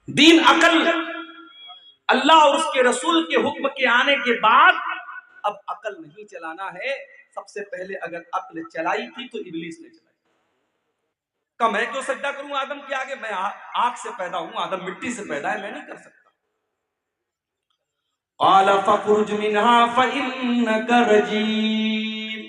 دین عقل، اللہ اور اس کے رسول کے حکم کے آنے کے بعد اب عقل نہیں چلانا ہے. سب سے پہلے اگر عقل چلائی تھی تو ابلیس نے چلائی. کہ میں کیوں سجدہ کروں آدم کے آگے؟ میں آگ سے پیدا ہوں، آدم مٹی سے پیدا ہے، میں نہیں کر سکتا. قال فاخرج منها فإنك رجيم.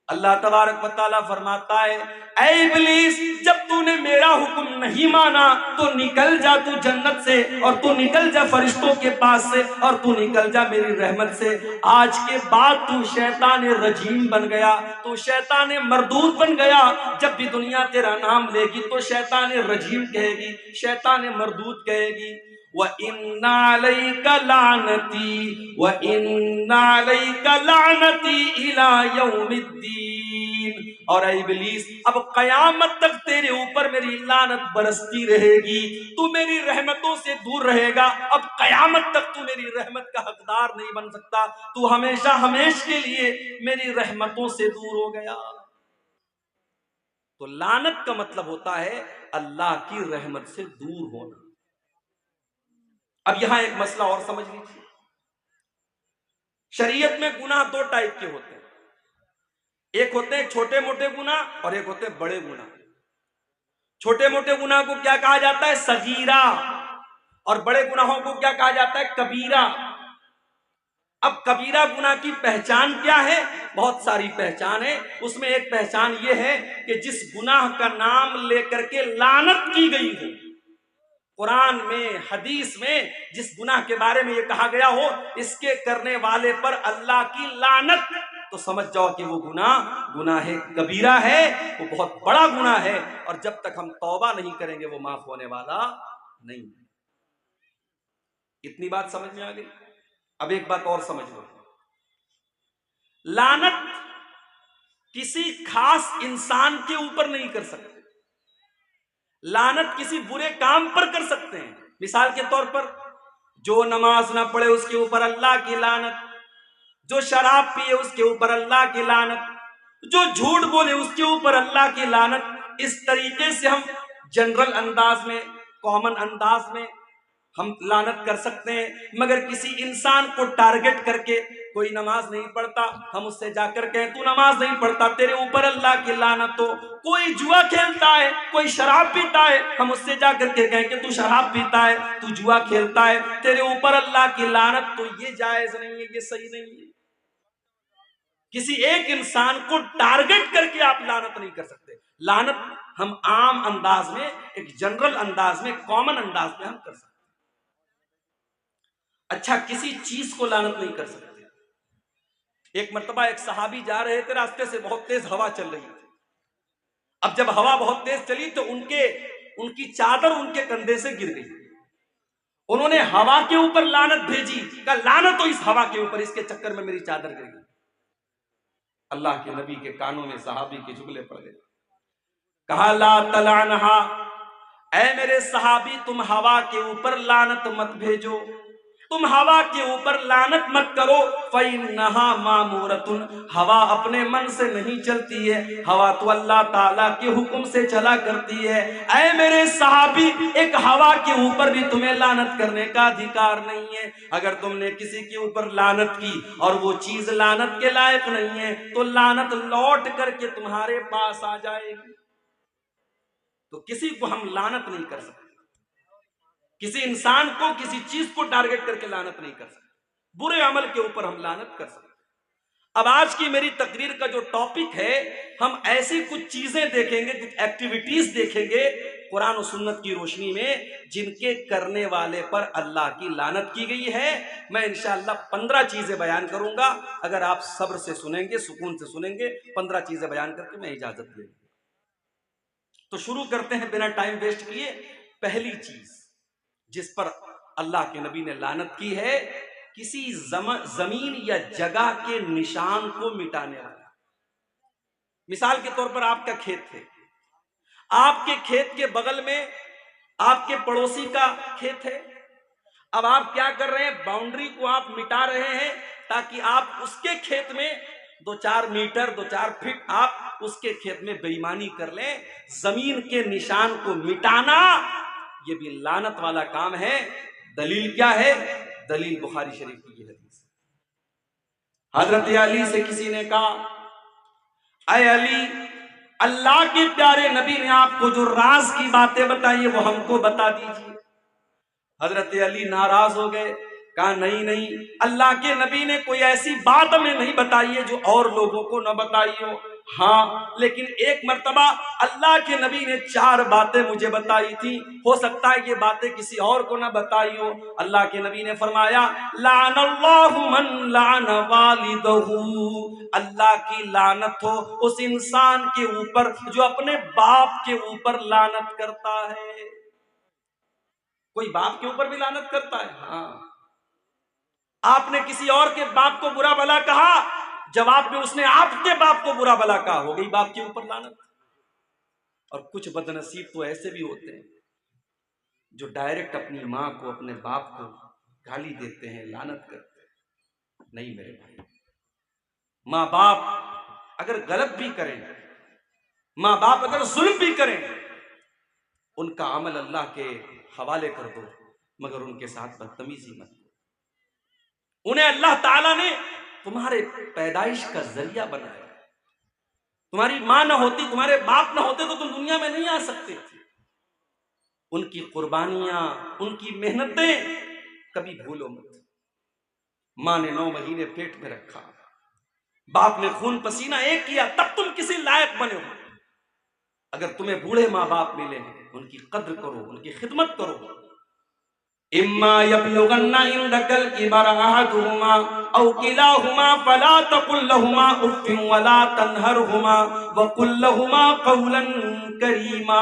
اللہ تبارک و تعالیٰ فرماتا ہے اے ابلیس، جب تو نے میرا حکم نہیں مانا تو نکل جا تو جنت سے، اور تو نکل جا فرشتوں کے پاس سے، اور تو نکل جا میری رحمت سے. آج کے بعد تو شیطان رجیم بن گیا، تو شیطان مردود بن گیا. جب بھی دنیا تیرا نام لے گی تو شیطان رجیم کہے گی، شیطان مردود کہے گی. وَإِنَّ عَلَيْكَ لَعْنَتِي وَإِنَّ عَلَيْكَ لَعْنَتِي إِلَى يَوْمِ الدِّينِ. اور اے ابلیس، اب قیامت تک تیرے اوپر میری لعنت برستی رہے گی، تو میری رحمتوں سے دور رہے گا. اب قیامت تک تو میری رحمت کا حقدار نہیں بن سکتا، تو ہمیشہ ہمیشہ کے لیے میری رحمتوں سے دور ہو گیا. تو لعنت کا مطلب ہوتا ہے اللہ کی رحمت سے دور ہونا. اب یہاں ایک مسئلہ اور سمجھ لیجیے. شریعت میں گناہ دو ٹائپ کے ہوتے ہیں. ایک ہوتے ہیں چھوٹے موٹے گناہ اور ایک ہوتے ہیں بڑے گناہ. چھوٹے موٹے گناہ کو کیا کہا جاتا ہے؟ صغیرہ. اور بڑے گناہوں کو کیا کہا جاتا ہے؟ کبیرہ. اب کبیرہ گناہ کی پہچان کیا ہے؟ بہت ساری پہچان ہے. اس میں ایک پہچان یہ ہے کہ جس گناہ کا نام لے کر کے لعنت کی گئی ہو، قرآن میں حدیث میں جس گناہ کے بارے میں یہ کہا گیا ہو اس کے کرنے والے پر اللہ کی لعنت، تو سمجھ جاؤ کہ وہ گناہ کبیرہ ہے، وہ بہت بڑا گناہ ہے، اور جب تک ہم توبہ نہیں کریں گے وہ معاف ہونے والا نہیں. اتنی بات سمجھ میں آ گئی. اب ایک بات اور سمجھ لو. لعنت کسی خاص انسان کے اوپر نہیں کر سکتے، لعنت کسی برے کام پر کر سکتے ہیں. مثال کے طور پر جو نماز نہ پڑھے اس کے اوپر اللہ کی لعنت، جو شراب پیے اس کے اوپر اللہ کی لعنت، جو جھوٹ بولے اس کے اوپر اللہ کی لعنت. اس طریقے سے ہم جنرل انداز میں، کامن انداز میں ہم لعنت کر سکتے ہیں. مگر کسی انسان کو ٹارگٹ کر کے، کوئی نماز نہیں پڑھتا، ہم اس سے جا کر کہیں تو نماز نہیں پڑھتا تیرے اوپر اللہ کی لعنت ہو. کوئی جوا کھیلتا ہے، کوئی شراب پیتا ہے، ہم اس سے جا کر کے کہیں کہ تو شراب پیتا ہے، تو جوا کھیلتا ہے، تیرے اوپر اللہ کی لعنت. تو یہ جائز نہیں ہے، یہ صحیح نہیں ہے. کسی ایک انسان کو ٹارگٹ کر کے آپ لعنت نہیں کر سکتے. لعنت ہم عام انداز میں، ایک جنرل انداز میں، کامن انداز میں ہم کر سکتے. اچھا، کسی چیز کو لعنت نہیں کر سکتے. ایک مرتبہ ایک صحابی جا رہے تھے، راستے سے بہت تیز ہوا چل رہی تھی. اب جب ہوا بہت تیز چلی تو ان کی چادر ان کے کندھے سے گر گئی. انہوں نے ہوا کے اوپر لعنت بھیجی، کہا لعنت ہو اس ہوا کے اوپر، اس کے چکر میں میری چادر گر گئی. اللہ کے نبی کے کانوں میں صحابی کے جملے پڑ گئے. کہا لا تلعنھا، اے میرے صحابی تم ہوا کے اوپر لعنت مت بھیجو، تم ہوا کے اوپر لعنت مت کرو. فإنھا مامورۃ، ہوا اپنے من سے نہیں چلتی ہے، ہوا تو اللہ تعالیٰ کے حکم سے چلا کرتی ہے. اے میرے صحابی، ایک ہوا کے اوپر بھی تمہیں لعنت کرنے کا ادھیکار نہیں ہے. اگر تم نے کسی کے اوپر لعنت کی اور وہ چیز لعنت کے لائق نہیں ہے تو لعنت لوٹ کر کے تمہارے پاس آ جائے گی. تو کسی کو ہم لعنت نہیں کر سکتے، کسی انسان کو، کسی چیز کو ٹارگٹ کر کے لعنت نہیں کر سکتے. برے عمل کے اوپر ہم لعنت کر سکتے. اب آج کی میری تقریر کا جو ٹاپک ہے، ہم ایسی کچھ چیزیں دیکھیں گے، کچھ ایکٹیویٹیز دیکھیں گے قرآن و سنت کی روشنی میں جن کے کرنے والے پر اللہ کی لعنت کی گئی ہے. میں انشاءاللہ 15 چیزیں بیان کروں گا. اگر آپ صبر سے سنیں گے، سکون سے سنیں گے، 15 چیزیں بیان کر کے میں اجازت دیں گا. تو شروع کرتے ہیں بنا ٹائم ویسٹ کیے. پہلی چیز جس پر اللہ کے نبی نے لعنت کی ہے، کسی زمین یا جگہ کے نشان کو مٹانے والا. مثال کے طور پر آپ کا کھیت ہے، آپ کے کھیت کے بغل میں آپ کے پڑوسی کا کھیت ہے. اب آپ کیا کر رہے ہیں؟ باؤنڈری کو آپ مٹا رہے ہیں تاکہ آپ اس کے کھیت میں 2-4 میٹر 2-4 فٹ آپ اس کے کھیت میں بےایمانی کر لیں. زمین کے نشان کو مٹانا یہ بھی لعنت والا کام ہے۔ دلیل کیا ہے؟ دلیل بخاری شریف کی یہ حدیث۔ حضرت علی سے کسی نے کہا اے علی، اللہ کے پیارے نبی نے آپ کو جو راز کی باتیں بتائی وہ ہم کو بتا دیجیے۔ حضرت علی ناراض ہو گئے، کہا نہیں نہیں، اللہ کے نبی نے کوئی ایسی بات ہمیں نہیں بتائی ہے جو اور لوگوں کو نہ بتائی ہو۔ ہاں لیکن ایک مرتبہ اللہ کے نبی نے 4 باتیں مجھے بتائی تھی، ہو سکتا ہے یہ باتیں کسی اور کو نہ بتائی ہو۔ اللہ کے نبی نے فرمایا لعن اللہ من لعن والدہ، اللہ کی لعنت ہو اس انسان کے اوپر جو اپنے باپ کے اوپر لعنت کرتا ہے۔ کوئی باپ کے اوپر بھی لعنت کرتا ہے؟ ہاں، آپ نے کسی اور کے باپ کو برا بھلا کہا، جواب میں اس نے آپ کے باپ کو برا بھلا کہا، ہو گئی باپ کے اوپر لعنت۔ اور کچھ بد نصیب تو ایسے بھی ہوتے ہیں جو ڈائریکٹ اپنی ماں کو اپنے باپ کو گالی دیتے ہیں، لعنت کرتے ہیں۔ نہیں میرے بھائی، ماں باپ اگر غلط بھی کریں، ماں باپ اگر ظلم بھی کریں، ان کا عمل اللہ کے حوالے کر دو، مگر ان کے ساتھ بدتمیزی مت کرو۔ انہیں اللہ تعالیٰ نے تمہارے پیدائش کا ذریعہ بنایا۔ تمہاری ماں نہ ہوتی، تمہارے باپ نہ ہوتے تو تم دنیا میں نہیں آ سکتے تھے۔ ان کی قربانیاں، ان کی محنتیں کبھی بھولو مت۔ ماں نے 9 مہینے پیٹ میں رکھا، باپ نے خون پسینہ ایک کیا، تب تم کسی لائق بنے ہو۔ اگر تمہیں بوڑھے ماں باپ ملے ہیں، ان کی قدر کرو، ان کی خدمت کرو۔ اما یبلغن عندک الکبر احدہما او کلاہما فلا تقل لہما اف ولا تنہرہما وقل لہما قولا کریما۔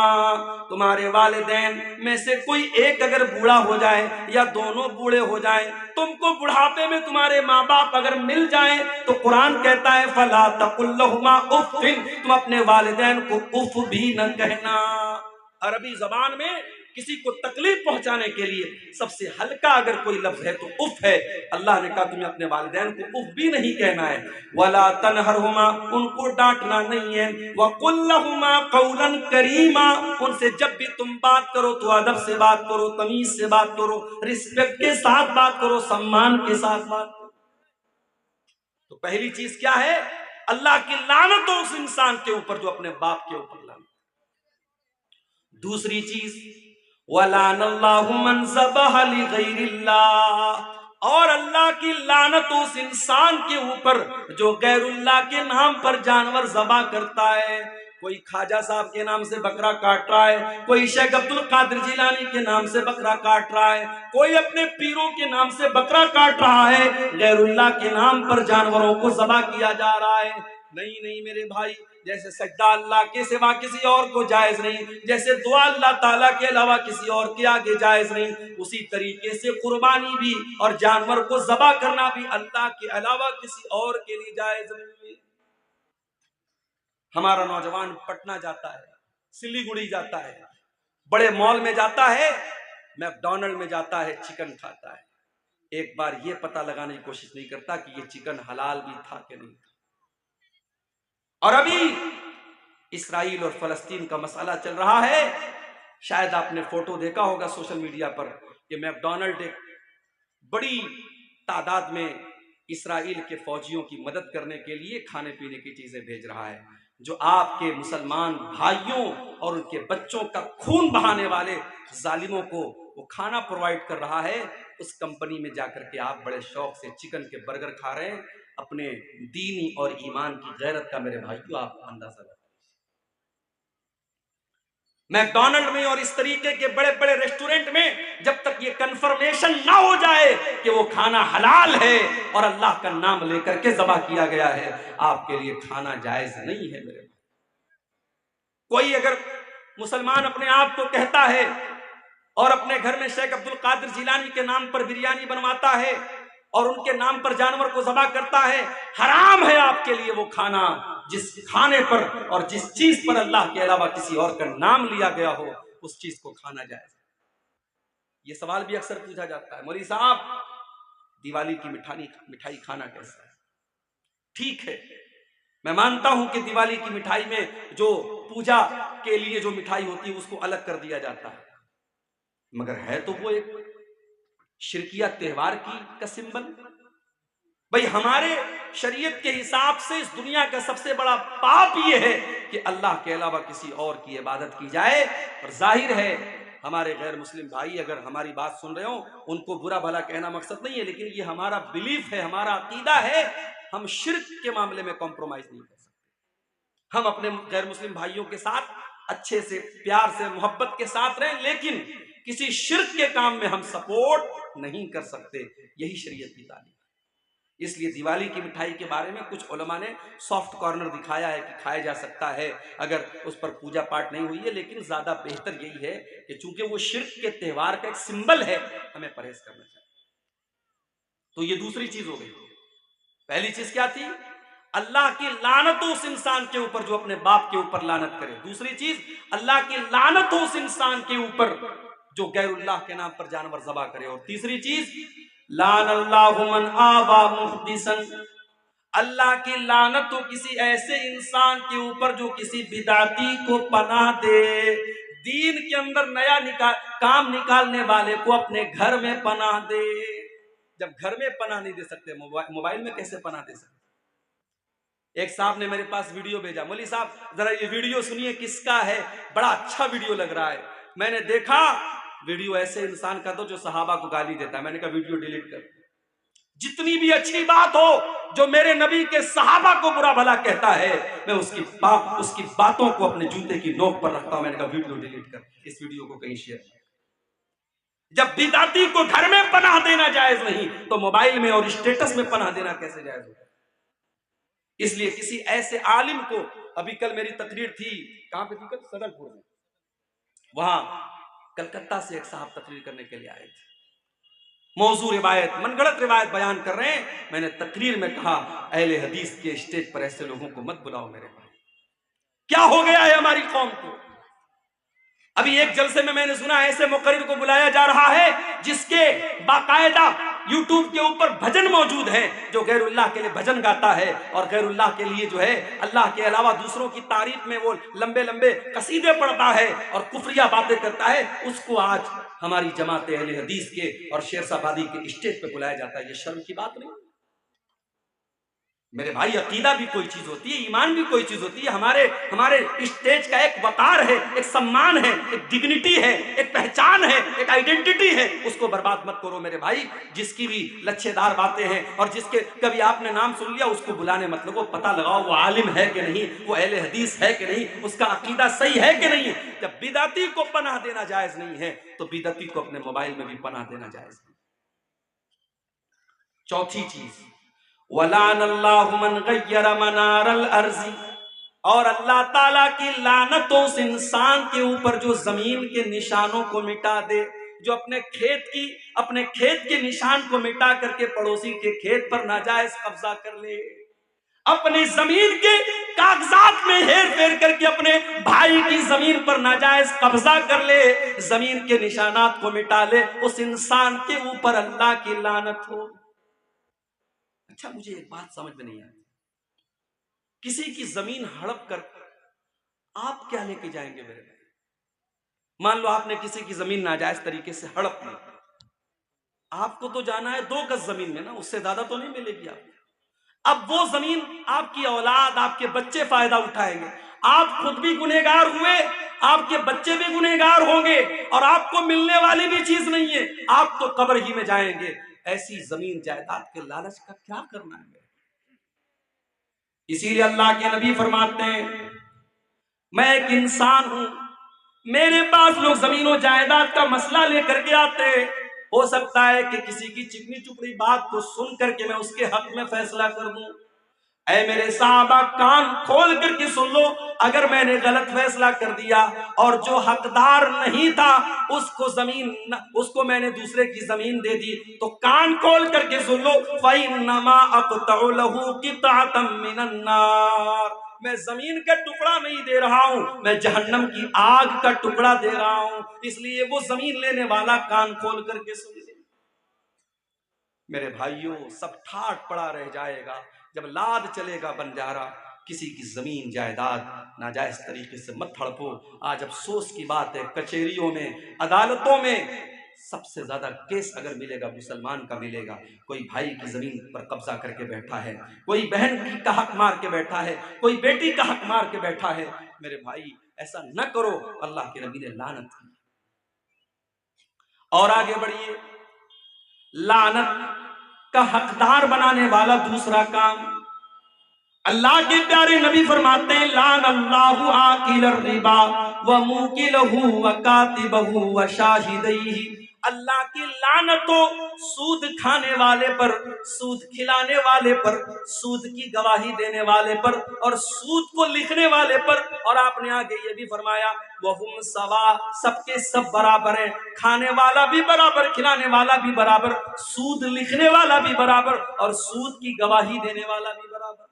تمہارے والدین میں سے کوئی ایک اگر بوڑھا ہو جائے یا دونوں بوڑھے ہو جائیں، تم کو بڑھاپے میں تمہارے ماں باپ اگر مل جائیں تو قرآن کہتا ہے فلا تقل لہما اف، تم اپنے والدین کو اف بھی نہ کہنا۔ عربی زبان میں کسی کو تکلیف پہنچانے کے لیے سب سے ہلکا اگر کوئی لفظ ہے تو اف ہے۔ اللہ نے کہا تمہیں اپنے والدین کو اف بھی نہیں کہنا ہے۔ ولا تنہرہما، ان کو ڈانٹنا نہیں ہے۔ وقل لہما قولا کریما، ان سے جب بھی تم بات کرو تو ادب سے بات کرو، تمیز سے بات کرو، رسپیکٹ کے ساتھ بات کرو، سمان کے ساتھ بات کرو۔ تو پہلی چیز کیا ہے؟ اللہ کی لعنت ہو اس انسان کے اوپر جو اپنے باپ کے اوپر لعنت۔ دوسری چیز وَلَعَنَ اللَّهُ مَنْ ذَبَحَ لِغَيْرِ اللَّهِ، اور اللہ کی لعنت اس انسان کے اوپر جو غیر اللہ کے نام پر جانور ذبح کرتا ہے۔ کوئی خواجہ صاحب کے نام سے بکرا کاٹ رہا ہے، کوئی شیخ عبد القادر جیلانی کے نام سے بکرا کاٹ رہا ہے، کوئی اپنے پیروں کے نام سے بکرا کاٹ رہا ہے، غیر اللہ کے نام پر جانوروں کو ذبح کیا جا رہا ہے۔ نہیں نہیں میرے بھائی، جیسے سجدہ اللہ کے سوا کسی اور کو جائز نہیں، جیسے دعا اللہ تعالیٰ کے علاوہ کسی اور کے آگے جائز نہیں، اسی طریقے سے قربانی بھی اور جانور کو ذبح کرنا بھی اللہ کے علاوہ کسی اور کے لیے جائز نہیں۔ ہمارا نوجوان پٹنہ جاتا ہے، سلی گڑی جاتا ہے، بڑے مال میں جاتا ہے، میک ڈونلڈ میں جاتا ہے، چکن کھاتا ہے، ایک بار یہ پتہ لگانے کی کوشش نہیں کرتا کہ یہ چکن حلال بھی تھا کہ نہیں تھا۔ اور ابھی اسرائیل اور فلسطین کا مسئلہ چل رہا ہے، شاید آپ نے فوٹو دیکھا ہوگا سوشل میڈیا پر کہ میک ڈونلڈ ایک بڑی تعداد میں اسرائیل کے فوجیوں کی مدد کرنے کے لیے کھانے پینے کی چیزیں بھیج رہا ہے، جو آپ کے مسلمان بھائیوں اور ان کے بچوں کا خون بہانے والے ظالموں کو وہ کھانا پرووائڈ کر رہا ہے۔ اس کمپنی میں جا کر کے آپ بڑے شوق سے چکن کے برگر کھا رہے ہیں، اپنے دینی اور ایمان کی غیرت کا میرے بھائیوں آپ اندازہ لگائیں۔ میک ڈونلڈ میں اور اس طریقے کے بڑے بڑے ریسٹورنٹ میں جب تک یہ کنفرمیشن نہ ہو جائے کہ وہ کھانا حلال ہے اور اللہ کا نام لے کر کے ذبح کیا گیا ہے، آپ کے لیے کھانا جائز نہیں ہے میرے بھائی۔ کوئی اگر مسلمان اپنے آپ کو کہتا ہے اور اپنے گھر میں شیخ عبد القادر جیلانی کے نام پر بریانی بنواتا ہے اور ان کے نام پر جانور کو ذبح کرتا ہے، حرام ہے آپ کے لیے وہ کھانا جس کھانے پر اور جس چیز پر اللہ کے علاوہ کسی اور کا نام لیا گیا ہو، اس چیز کو کھانا جائز ہے۔ یہ سوال بھی اکثر پوچھا جاتا ہے، مولوی صاحب دیوالی کی مٹھائی کھانا کیسا ہے؟ ٹھیک ہے، میں مانتا ہوں کہ دیوالی کی مٹھائی میں جو پوجا کے لیے جو مٹھائی ہوتی ہے اس کو الگ کر دیا جاتا ہے، مگر ہے تو وہ ایک شرکیہ تہوار کا سمبل. بھئی ہمارے شریعت کے حساب سے اس دنیا کا سب سے بڑا پاپ یہ ہے کہ اللہ کے علاوہ کسی اور کی عبادت کی جائے. اور ظاہر ہے ہمارے غیر مسلم بھائی اگر ہماری بات سن رہے ہوں ان کو برا بھلا کہنا مقصد نہیں ہے، لیکن یہ ہمارا بلیف ہے، ہمارا عقیدہ ہے. ہم شرک کے معاملے میں کمپرومائز نہیں کر سکتے. ہم اپنے غیر مسلم بھائیوں کے ساتھ اچھے سے، پیار سے، محبت کے ساتھ رہیں، لیکن کسی شرک کے کام میں ہم سپورٹ نہیں کر سکتے. یہی شریعت کی تعلیم ہے. اس لیے دیوالی کی مٹھائی کے بارے میں کچھ علماء نے سافٹ کارنر دکھایا ہے کہ کھایا جا سکتا ہے اگر اس پر پوجا پاٹ نہیں ہوئی ہے، لیکن زیادہ بہتر یہی ہے کہ چونکہ وہ شرک کے تہوار کا ایک سمبل ہے، ہمیں پرہیز کرنا چاہیے. تو یہ دوسری چیز ہو گئی. پہلی چیز کیا تھی؟ اللہ کی لعنت ہو اس انسان کے اوپر جو اپنے باپ کے اوپر لعنت کرے. دوسری چیز اللہ کی لعنت ہو اس انسان کے اوپر جو غیر اللہ کے نام پر جانور ذبح کرے. اور تیسری چیز لعن اللہ من آوى محدثا، اللہ کی لعنت ہو کسی ایسے انسان کے اوپر جو کسی بدعتی کو پناہ دے، دین کے اندر نیا کام نکالنے والے کو اپنے گھر میں پناہ دے. جب گھر میں پناہ نہیں دے سکتے، موبائل میں کیسے پناہ دے سکتے؟ ایک صاحب نے میرے پاس ویڈیو بھیجا، مولوی صاحب ذرا یہ ویڈیو سنیے کس کا ہے، بڑا اچھا ویڈیو لگ رہا ہے. میں نے دیکھا ویڈیو ایسے انسان کا تو جو صحابہ کو گالی دیتا ہے. میں نے کہا ویڈیو ڈیلیٹ کر. جتنی بھی اچھی بات ہو جو میرے نبی کے صحابہ کو برا بھلا کہتا ہے، میں اس کی باتوں کو اپنے جوتے کی نوک پر رکھتا ہوں. میں نے کہا ویڈیو ڈیلیٹ کر، اس ویڈیو کو کہیں شیئر کر. جب بدعتی کو گھر میں پناہ دینا جائز نہیں تو موبائل میں اور اسٹیٹس میں پناہ دینا کیسے جائز ہوگا؟ اس لیے کسی ایسے عالم کو، ابھی کل میری تقریر تھی، کہاں پہ تھی کل؟ صدر پور میں. وہاں کلکتہ سے ایک صاحب تقریر کرنے کے لیے آئے تھے، موضوع روایت، من گڑت روایت بیان کر رہے ہیں. میں نے تقریر میں کہا اہل حدیث کے اسٹیج پر ایسے لوگوں کو مت بلاؤ میرے بھائی. کیا ہو گیا ہے ہماری قوم کو؟ ابھی ایک جلسے میں نے سنا ایسے مقرر کو بلایا جا رہا ہے جس کے باقاعدہ یوٹیوب کے اوپر بھجن موجود ہیں، جو غیر اللہ کے لیے بھجن گاتا ہے اور غیر اللہ کے لیے جو ہے اللہ کے علاوہ دوسروں کی تعریف میں وہ لمبے لمبے قصیدے پڑھتا ہے اور کفریہ باتیں کرتا ہے. اس کو آج ہماری جماعت اہل حدیث کے اور شیر صاحبادی کے اسٹیج پہ بلایا جاتا ہے. یہ شرم کی بات نہیں میرے بھائی. عقیدہ بھی کوئی چیز ہوتی ہے، ایمان بھی کوئی چیز ہوتی ہے. ہمارے اسٹیج کا ایک وقار ہے، ایک سمان ہے، ایک ڈگنیٹی ہے، ایک پہچان ہے، ایک آئیڈینٹی ہے. اس کو برباد مت کرو میرے بھائی. جس کی بھی لچھے دار باتیں ہیں اور جس کے کبھی آپ نے نام سن لیا، اس کو بلانے مت لگو. پتہ لگاؤ وہ عالم ہے کہ نہیں، وہ اہل حدیث ہے کہ نہیں، اس کا عقیدہ صحیح ہے کہ نہیں. جب بدعتی کو پناہ دینا جائز نہیں ہے تو بدعتی کو اپنے موبائل میں بھی پناہ دینا جائز نہیں. چوتھی چیز وَلَعَنَ اللَّهُ مَنْ غَيَّرَ مَنَارَ الْأَرْضِ، اور اللہ تعالیٰ کی لعنت اس انسان کے اوپر جو زمین کے نشانوں کو مٹا دے، جو اپنے کھیت کے نشان کو مٹا کر کے پڑوسی کے کھیت پر ناجائز قبضہ کر لے، اپنی زمین کے کاغذات میں ہیر پھیر کر کے اپنے بھائی کی زمین پر ناجائز قبضہ کر لے، زمین کے نشانات کو مٹا لے، اس انسان کے اوپر اللہ کی لعنت ہو. اچھا مجھے ایک بات سمجھ میں نہیں آتی، کسی کی زمین ہڑپ کر آپ کیا لے کے جائیں گے میرے بھائی؟ مان لو آپ نے کسی کی زمین ناجائز طریقے سے ہڑپ لی، آپ کو تو جانا ہے 2 گز زمین میں نا، اس سے زیادہ تو نہیں ملے گی آپ کو. اب وہ زمین آپ کی اولاد، آپ کے بچے فائدہ اٹھائیں گے. آپ خود بھی گنہگار ہوئے، آپ کے بچے بھی گنہگار ہوں گے، اور آپ کو ملنے والی بھی چیز نہیں ہے، آپ تو قبر ہی میں جائیں گے. ایسی زمین جائیداد کے لالچ کا کیا کرنا ہے؟ اسی لیے اللہ کے نبی فرماتے ہیں میں ایک انسان ہوں، میرے پاس لوگ زمین و جائیداد کا مسئلہ لے کر کے آتے ہیں، ہو سکتا ہے کہ کسی کی چکنی چپڑی بات کو سن کر کے میں اس کے حق میں فیصلہ کر دوں. اے میرے صحابہ کان کھول کر کے سن لو، اگر میں نے غلط فیصلہ کر دیا اور جو حقدار نہیں تھا اس کو میں نے دوسرے کی زمین دے دی، تو کان کھول کر کے سن لو فَإِنَّمَا أَقْطَعُ لَهُ قِطْعَةً مِّنَ النَّارِ، میں زمین کا ٹکڑا نہیں دے رہا ہوں، میں جہنم کی آگ کا ٹکڑا دے رہا ہوں. اس لیے وہ زمین لینے والا کان کھول کر کے سن لے. میرے بھائیوں سب ٹھاٹ پڑا رہ جائے گا جب لاد چلے گا بنجارا. کسی کی زمین جائیداد ناجائز طریقے سے مت ہڑپو۔ آج افسوس کی بات ہے، کچہریوں میں، عدالتوں میں سب سے زیادہ کیس اگر ملے گا مسلمان کا ملے گا۔ کوئی بھائی کی زمین پر قبضہ کر کے بیٹھا ہے، کوئی بہن کا حق مار کے بیٹھا ہے، کوئی بیٹی کا حق مار کے بیٹھا ہے۔ میرے بھائی ایسا نہ کرو، اللہ کے نبی نے لعنت کی۔ اور آگے بڑھیے، لعنت کا حقدار بنانے والا دوسرا کام، اللہ کے پیارے نبی فرماتے ہیں لعن اللہ آکل الربا وموکلہ وکاتبہ وشاہدیہ، اللہ کی لعنت ہو سود کھانے والے پر، سود کھلانے والے پر، سود کی گواہی دینے والے پر، اور سود کو لکھنے والے پر۔ اور آپ نے آگے یہ بھی فرمایا وہم سوا، سب کے سب برابر ہیں، کھانے والا بھی برابر، کھلانے والا بھی برابر، سود لکھنے والا بھی برابر، اور سود کی گواہی دینے والا بھی برابر۔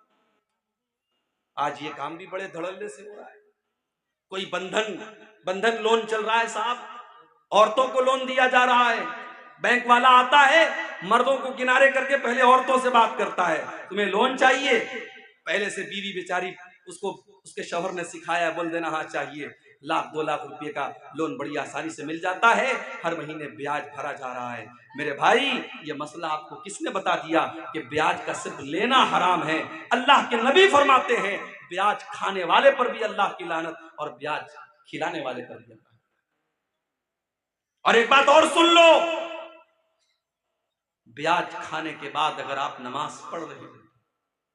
آج یہ کام بھی بڑے دھڑلے سے ہو رہا ہے۔ کوئی بندھن لون چل رہا ہے صاحب، عورتوں کو لون دیا جا رہا ہے، بینک والا آتا ہے مردوں کو کنارے کر کے پہلے عورتوں سے بات کرتا ہے، تمہیں لون چاہیے؟ پہلے سے بیوی بیچاری اس کے شوہر نے سکھایا ہے، بول دینا ہاں چاہیے، 1-2 لاکھ روپے کا لون بڑی آسانی سے مل جاتا ہے، ہر مہینے بیاج بھرا جا رہا ہے۔ میرے بھائی یہ مسئلہ آپ کو کس نے بتا دیا کہ بیاج کا صرف لینا حرام ہے؟ اللہ کے نبی فرماتے ہیں بیاج کھانے والے پر بھی اللہ کی لعنت، اور بیاج کھلانے والے پر بھی اللہ۔ اور ایک بات اور سن لو، بیاج کھانے کے بعد اگر آپ نماز پڑھ رہے ہیں،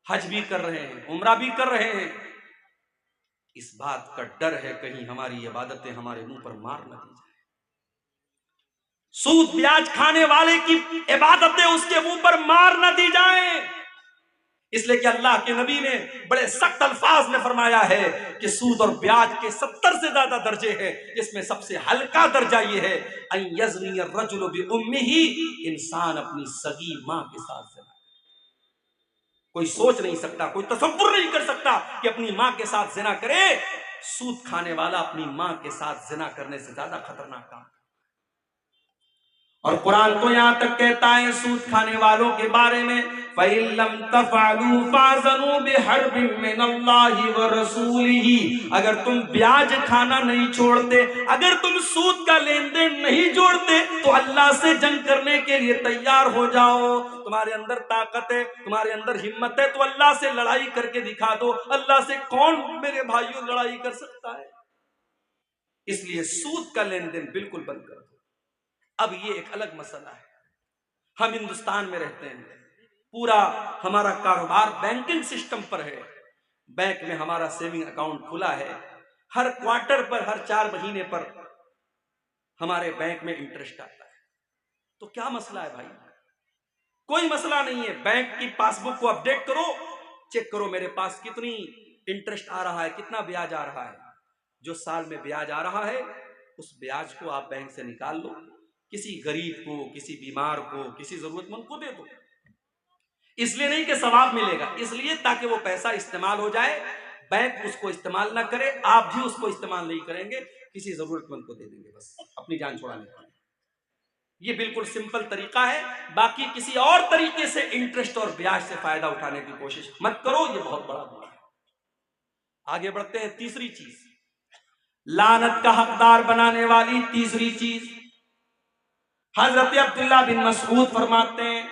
حج بھی کر رہے ہیں، عمرہ بھی کر رہے ہیں، اس بات کا ڈر ہے کہیں ہماری عبادتیں ہمارے منہ پر مار نہ دی جائے۔ سود بیاج کھانے والے کی عبادتیں اس کے منہ پر مار نہ دی جائیں، اس لیے کہ اللہ کے نبی نے بڑے سخت الفاظ میں فرمایا ہے کہ سود اور بیاج کے 70 سے زیادہ درجے ہیں، اس میں سب سے ہلکا درجہ یہ ہے ان یزنی الرجل بامہ، انسان اپنی سگی ماں کے ساتھ زنا۔ کوئی سوچ نہیں سکتا، کوئی تصور نہیں کر سکتا کہ اپنی ماں کے ساتھ زنا کرے۔ سود کھانے والا اپنی ماں کے ساتھ زنا کرنے سے زیادہ خطرناک کام۔ اور قرآن تو یہاں تک کہتا ہے سود کھانے والوں کے بارے میں فَإِن لَّمْ تَفْعَلُوا فَأْذَنُوا بِحَرْبٍ مِّنَ اللَّهِ وَرَسُولِهِ، اگر تم بیاج کھانا نہیں چھوڑتے، اگر تم سود کا لین دین نہیں جوڑتے تو اللہ سے جنگ کرنے کے لیے تیار ہو جاؤ۔ تمہارے اندر طاقت ہے، تمہارے اندر ہمت ہے تو اللہ سے لڑائی کر کے دکھا دو۔ اللہ سے کون میرے بھائیوں لڑائی کر سکتا ہے؟ اس لیے سود کا لین دین بالکل بند کر دو۔ اب یہ ایک الگ مسئلہ ہے، ہم ہندوستان میں رہتے ہیں، پورا ہمارا کاروبار بینکنگ سسٹم پر ہے، بینک میں ہمارا سیونگ اکاؤنٹ کھلا ہے، ہر کوارٹر پر، ہر 4 مہینے پر ہمارے بینک میں انٹرسٹ آتا ہے۔ تو کیا مسئلہ ہے بھائی؟ کوئی مسئلہ نہیں ہے، بینک کی پاس بک کو اپڈیٹ کرو، چیک کرو میرے پاس کتنی انٹرسٹ آ رہا ہے، کتنا بیاج آ رہا ہے۔ جو سال میں بیاج آ رہا ہے اس بیاج کو آپ بینک سے نکال لو، کسی غریب کو، کسی بیمار کو، کسی ضرورت مند کو دے دو۔ اس لیے نہیں کہ ثواب ملے گا، اس لیے تاکہ وہ پیسہ استعمال ہو جائے، بینک اس کو استعمال نہ کرے، آپ بھی اس کو استعمال نہیں کریں گے، کسی ضرورت مند کو دے دیں گے، بس اپنی جان چھڑانے کے لیے۔ یہ بالکل سمپل طریقہ ہے، باقی کسی اور طریقے سے انٹرسٹ اور بیاج سے فائدہ اٹھانے کی کوشش مت کرو، یہ بہت بڑا گناہ ہے۔ آگے بڑھتے ہیں، تیسری چیز، لعنت کا حقدار بنانے والی تیسری چیز، حضرت عبداللہ بن مسعود فرماتے ہیں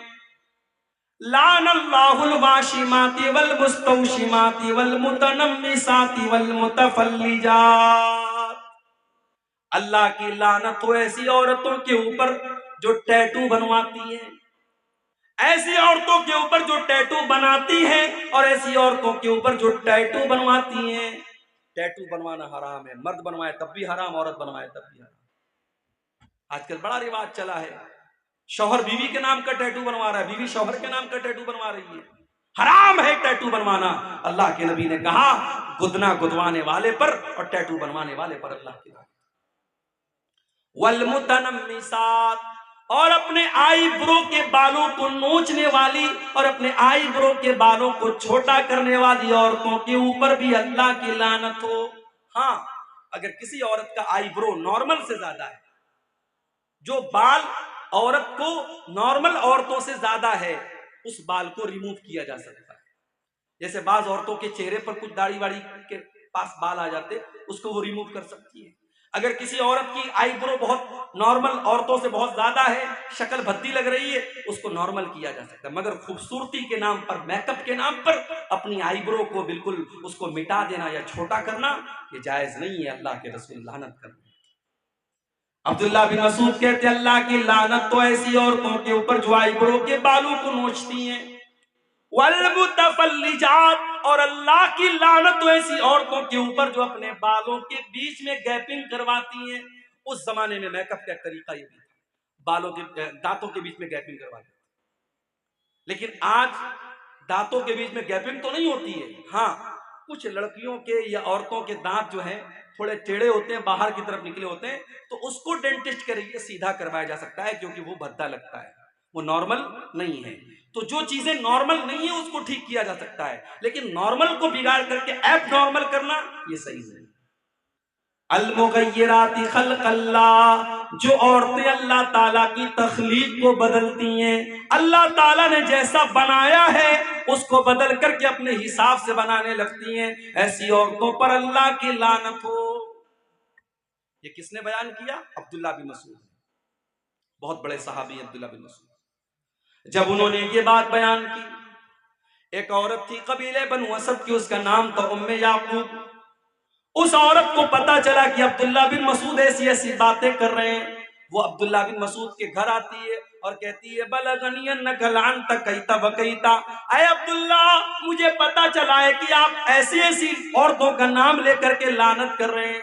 لعن اللہ الواشمات والمستوشمات والمتنمسات والمتفلجات، اللہ کی لعنت ہو ایسی عورتوں کے اوپر جو ٹیٹو بنواتی ہیں، ایسی عورتوں کے اوپر جو ٹیٹو بناتی ہیں، اور ایسی عورتوں کے اوپر جو ٹیٹو بنواتی ہیں۔ ٹیٹو بنوانا حرام ہے، مرد بنوائے تب بھی حرام، عورت بنوائے تب بھی حرام۔ آج کل بڑا رواج چلا ہے، شوہر بیوی کے نام کا ٹیٹو بنوا رہا ہے، بیوی شوہر کے نام کا ٹیٹو بنوا رہی ہے۔ حرام ہے ٹیٹو بنوانا۔ اللہ کے نبی نے کہا گدنا گدوانے والے پر اور ٹیٹو بنوانے والے پر اللہ کی لعنت۔ والمتنمسات، اور اپنے آئی برو کے بالوں کو نوچنے والی اور اپنے آئی برو کے بالوں کو چھوٹا کرنے والی عورتوں کے اوپر بھی اللہ کی لعنت ہو۔ ہاں، اگر کسی عورت کا آئی برو نارمل سے زیادہ ہے، جو بال عورت کو نارمل عورتوں سے زیادہ ہے، اس بال کو ریموو کیا جا سکتا ہے، جیسے بعض عورتوں کے چہرے پر کچھ داڑھی واڑی کے پاس بال آ جاتے، اس کو وہ ریموو کر سکتی ہے۔ اگر کسی عورت کی آئی برو بہت نارمل عورتوں سے بہت زیادہ ہے، شکل بھدی لگ رہی ہے، اس کو نارمل کیا جا سکتا ہے، مگر خوبصورتی کے نام پر، میک اپ کے نام پر اپنی آئی برو کو بالکل اس کو مٹا دینا یا چھوٹا کرنا، یہ جائز نہیں ہے، اللہ کے رسول لعنت کرتے ہیں۔ عبداللہ بن مسعود کہتے ہیں اللہ کی لعنت تو ایسی عورتوں کے اوپر جو آئی برو کے بالوں کو نوچتی ہیں، والمتفلجات، اور اللہ کی لعنت تو ایسی عورتوں کے اوپر جو اپنے بالوں کے بیچ میں گیپنگ کرواتی ہیں۔ اس زمانے میں میک اپ کا طریقہ یہ بھی تھا، بالوں کے دانتوں کے بیچ میں گیپنگ کرواتے ہیں، لیکن آج دانتوں کے بیچ میں گیپنگ تو نہیں ہوتی ہے، ہاں کچھ لڑکیوں کے یا عورتوں کے دانت جو ہیں تھوڑے ٹیڑھے ہوتے ہیں، باہر کی طرف نکلے ہوتے ہیں، تو اس کو ڈینٹسٹ کے ذریعے سیدھا کروایا جا سکتا ہے، کیونکہ وہ بھدا لگتا ہے، وہ نارمل نہیں ہے۔ تو جو چیزیں نارمل نہیں ہیں اس کو ٹھیک کیا جا سکتا ہے، لیکن نارمل کو بگاڑ کر کے ایب نارمل کرنا یہ صحیح نہیں۔ المغیرات خلق اللہ، جو عورتیں اللہ تعالیٰ کی تخلیق کو بدلتی ہیں، اللہ تعالیٰ نے جیسا بنایا ہے اس کو بدل کر کے اپنے حساب سے بنانے لگتی ہیں، ایسی عورتوں پر اللہ کی لعنت ہو۔ یہ کس نے بیان کیا؟ عبداللہ بن مسعود، بہت بڑے صحابی عبداللہ بن مسعود۔ جب انہوں نے یہ بات بیان کی، ایک عورت تھی قبیلے بنو اسد کی، اس کا نام تھا ام یعقوب۔ اس عورت کو پتا چلا کہ عبداللہ بن مسعود ایسی ایسی باتیں کر رہے ہیں، وہ عبداللہ بن مسعود کے گھر آتی ہے اور کہتی ہے بلغنی انک لعنت کیتا بکیتا، اے عبداللہ مجھے پتا چلا ہے کہ آپ ایسی ایسی عورتوں کا نام لے کر کے لعنت کر رہے ہیں۔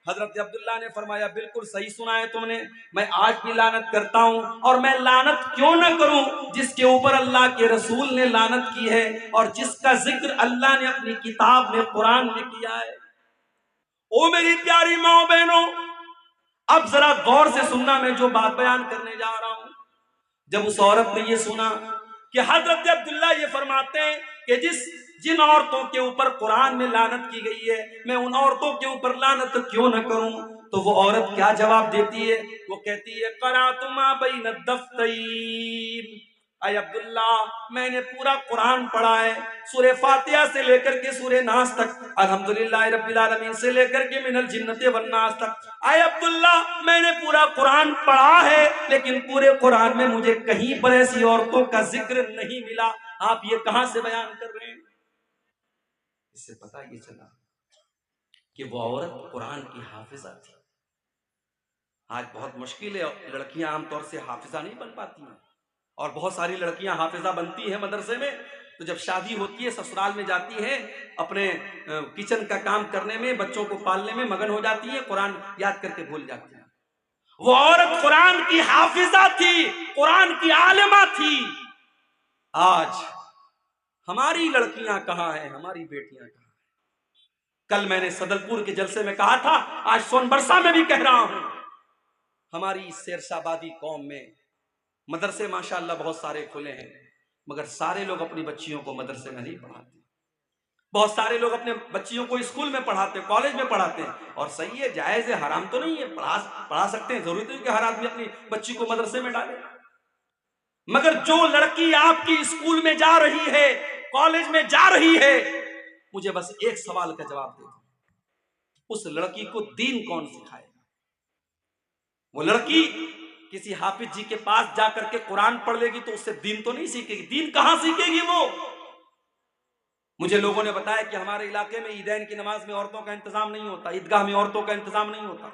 حضرت عبداللہ نے فرمایا بالکل صحیح سنا ہے تم نے، میں آج بھی لعنت کرتا ہوں، اور میں لعنت کیوں نہ کروں جس کے اوپر اللہ کے رسول نے لعنت کی ہے اور جس کا ذکر اللہ نے اپنی کتاب میں قرآن میں کیا ہے۔ او میری پیاری ماں بہنوں، اب ذرا غور سے سننا، میں جو بات بیان کرنے جا رہا ہوں۔ جب اس عورت نے یہ سنا کہ حضرت عبداللہ یہ فرماتے ہیں کہ جن عورتوں کے اوپر قرآن میں لعنت کی گئی ہے میں ان عورتوں کے اوپر لعنت کیوں نہ کروں، تو وہ عورت کیا جواب دیتی ہے؟ وہ کہتی ہے قرأت ما بین الدفتین، اے عبداللہ میں نے پورا قرآن پڑھا ہے، سورہ فاتحہ سے لے کر کے سورہ ناس تک، الحمدللہ رب العالمین سے لے کر کے من الجنت والناس تک، اے عبداللہ میں نے پورا قرآن پڑھا ہے، لیکن پورے قرآن میں مجھے کہیں پر ایسی عورتوں کا ذکر نہیں ملا، آپ یہ کہاں سے بیان کر رہے ہیں؟ اس سے پتہ یہ چلا کہ وہ عورت قرآن کی حافظہ تھی۔ آج بہت مشکل ہے، لڑکیاں عام طور سے حافظہ نہیں بن پاتی ہیں، اور بہت ساری لڑکیاں حافظہ بنتی ہیں مدرسے میں، تو جب شادی ہوتی ہے سسرال میں جاتی ہے، اپنے کچن کا کام کرنے میں، بچوں کو پالنے میں مگن ہو جاتی ہے، قرآن یاد کر کے بھول جاتی ہے۔ وہ عورت قرآن کی حافظہ تھی، قرآن کی عالمہ تھی۔ آج ہماری لڑکیاں کہاں ہیں، ہماری بیٹیاں کہاں ہیں؟ کل میں نے صدلپور کے جلسے میں کہا تھا، آج سون برسا میں بھی کہہ رہا ہوں، ہماری سیرشابادی قوم میں مدرسے ماشاءاللہ بہت سارے کھلے ہیں، مگر سارے لوگ اپنی بچیوں کو مدرسے میں نہیں پڑھاتے۔ بہت سارے لوگ اپنے بچیوں کو اسکول میں پڑھاتے، کالج میں پڑھاتے ہیں، اور صحیح ہے، جائز ہے، حرام تو نہیں ہے، پڑھا سکتے ہیں، ضروری نہیں کہ ہر آدمی اپنی بچی کو مدرسے میں ڈالے۔ مگر جو لڑکی آپ کی اسکول میں جا رہی ہے، کالج میں جا رہی ہے، مجھے بس ایک سوال کا جواب دے دو، اس لڑکی کو دین کون سکھائے گا؟ وہ لڑکی کسی حافظ جی کے پاس جا کر کے قرآن پڑھ لے گی تو اس سے دین تو نہیں سیکھے گی، دین کہاں سیکھے گی وہ؟ مجھے لوگوں نے بتایا کہ ہمارے علاقے میں عیدین کی نماز میں عورتوں کا انتظام نہیں ہوتا، عیدگاہ میں عورتوں کا انتظام نہیں ہوتا،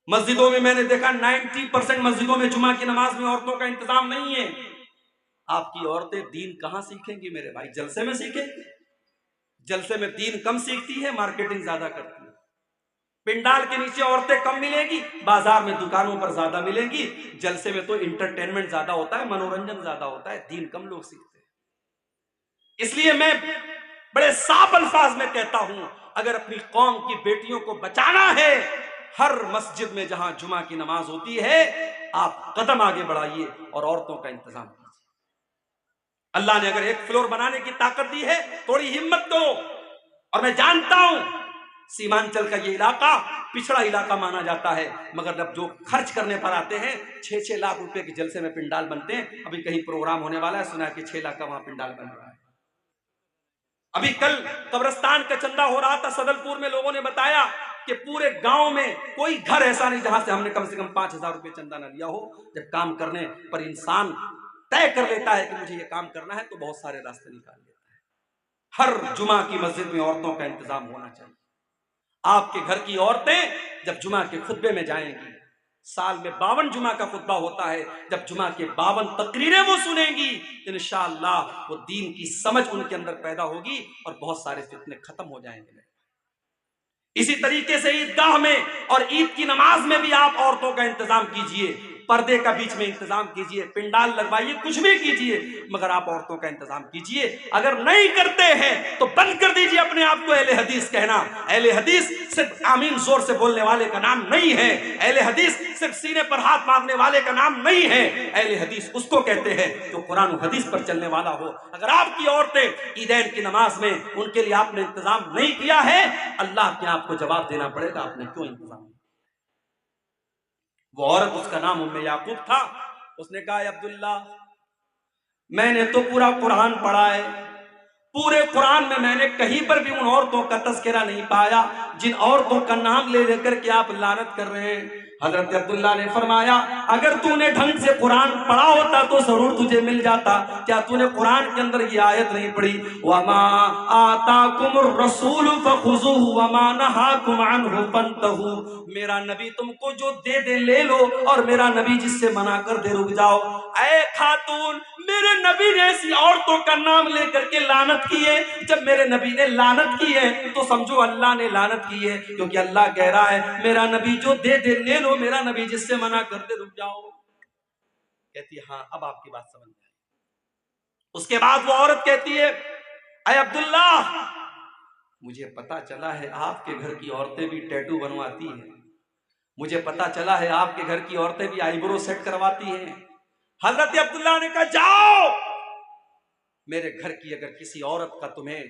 مسجدوں میں نے دیکھا 90% مسجدوں میں جمعہ کی نماز میں عورتوں کا انتظام نہیں ہے۔ آپ کی عورتیں دین کہاں سیکھیں گی میرے بھائی؟ جلسے میں سیکھیں گی؟ جلسے میں دین کم سیکھتی ہے، مارکیٹنگ زیادہ کرتی ہے۔ پنڈال کے نیچے عورتیں کم ملیں گی، بازار میں دکانوں پر زیادہ ملیں گی، جلسے میں تو انٹرٹینمنٹ زیادہ ہوتا ہے، منورنجن زیادہ ہوتا ہے، دین کم لوگ سیکھتے ہیں۔ اس لیے میں بڑے صاف الفاظ میں کہتا ہوں، اگر اپنی قوم کی بیٹیوں کو بچانا ہے، ہر مسجد میں جہاں جمعہ کی نماز ہوتی ہے آپ قدم آگے بڑھائیے اور عورتوں کا انتظام کیجیے۔ اللہ نے اگر ایک فلور بنانے کی طاقت دی ہے، تھوڑی ہمت دو۔ اور میں جانتا ہوں سیمانچل کا یہ علاقہ پچھڑا علاقہ مانا جاتا ہے، مگر جب جو خرچ کرنے پر آتے ہیں 6-6 لاکھ روپے کے جلسے میں پنڈال بنتے ہیں۔ ابھی کہیں پروگرام ہونے والا ہے، سنا کہ 6 لاکھ کا وہاں پنڈال بن رہا ہے۔ ابھی کل قبرستان کا چندہ ہو رہا تھا صدلپور میں، لوگوں نے بتایا کہ پورے گاؤں میں کوئی گھر ایسا نہیں جہاں سے ہم نے کم سے کم 5,000 روپے چندہ نہ لیا ہو۔ جب کام کرنے پر انسان طے کر لیتا ہے کہ مجھے یہ کام کرنا ہے تو بہت سارے راستے نکال لیتا ہے۔ ہر جمعہ کی مسجد میں عورتوں کا انتظام ہونا چاہیے۔ آپ کے گھر کی عورتیں جب جمعہ کے خطبے میں جائیں گی، سال میں 52 جمعہ کا خطبہ ہوتا ہے، جب جمعہ کے 52 تقریریں وہ سنیں گی، انشاءاللہ وہ دین کی سمجھ ان کے اندر پیدا ہوگی اور بہت سارے فتنے ختم ہو جائیں گے۔ اسی طریقے سے عیدگاہ میں اور عید کی نماز میں بھی آپ عورتوں کا انتظام کیجئے، پردے کا بیچ میں انتظام کیجئے، پنڈال لگوائیے، کچھ بھی کیجئے، مگر آپ عورتوں کا انتظام کیجئے۔ اگر نہیں کرتے ہیں تو بند کر دیجئے اپنے آپ کو اہل حدیث کہنا۔ اہل حدیث صرف آمین زور سے بولنے والے کا نام نہیں ہے، اہل حدیث صرف سینے پر ہاتھ مارنے والے کا نام نہیں ہے، اہل حدیث اس کو کہتے ہیں جو قرآن و حدیث پر چلنے والا ہو۔ اگر آپ کی عورتیں عیدین کی نماز میں ان کے لیے آپ نے انتظام نہیں کیا ہے، اللہ کے آپ کو جواب دینا پڑے گا آپ نے کیوں انتظام کیا۔ وہ عورت، اس کا نام ام یعقوب تھا، اس نے کہا عبداللہ میں نے تو پورا قرآن پڑھا ہے، پورے قرآن میں میں نے کہیں پر بھی ان عورتوں کا تذکرہ نہیں پایا جن عورتوں کا نام لے لے کر کے آپ لعنت کر رہے ہیں۔ حضرت عبداللہ نے فرمایا اگر تو نے ڈھنگ سے قرآن پڑھا ہوتا تو ضرور تجھے مل جاتا۔ کیا تو نے قرآن کے اندر یہ آیت نہیں پڑھی وَمَا آتَاكُمُ الرَّسُولُ فَخُذُوهُ وَمَا نَهَاكُمْ عَنْهُ فَانْتَهُوا، میرا نبی تم کو جو دے دے لے لو اور میرا نبی جس سے منع کر دے رک جاؤ۔ اے خاتون، میرے نبی نے ایسی عورتوں کا نام لے کر کے لعنت کی ہے، جب میرے نبی نے لعنت کی ہے تو سمجھو اللہ نے لعنت کی ہے، کیونکہ اللہ کہہ رہا ہے میرا نبی جو دے دے لے لو، میرا نبی جس سے منع کر دے رک جاؤ۔ کہتی ہے ہاں اب آپ کی بات سمجھ میں آئی۔ اس کے بعد وہ عورت کہتی ہے اے عبداللہ مجھے پتا چلا ہے آپ کے گھر کی عورتیں بھی ٹیٹو بنواتی ہیں، مجھے پتا چلا ہے آپ کے گھر کی عورتیں بھی آئی برو سیٹ کرواتی ہیں۔ حضرت عبداللہ نے کہا جاؤ، میرے گھر کی اگر کسی عورت کا تمہیں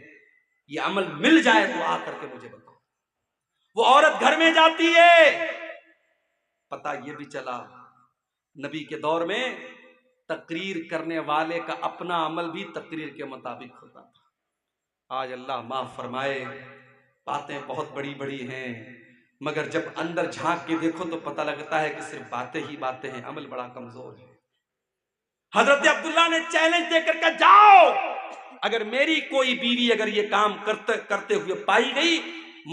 یہ عمل مل جائے تو آ کر کے مجھے بتاؤ۔ وہ عورت گھر میں جاتی ہے، پتا یہ بھی چلا نبی کے دور میں تقریر کرنے والے کا اپنا عمل بھی تقریر کے مطابق ہوتا تھا۔ آج اللہ معاف فرمائے، باتیں بہت بڑی بڑی ہیں مگر جب اندر جھانک کے دیکھو تو پتہ لگتا ہے کہ صرف باتیں ہی باتیں ہیں، عمل بڑا کمزور ہے۔ حضرت عبداللہ نے چیلنج دے کر کہا جاؤ، اگر میری کوئی بیوی اگر یہ کام کرتے ہوئے پائی گئی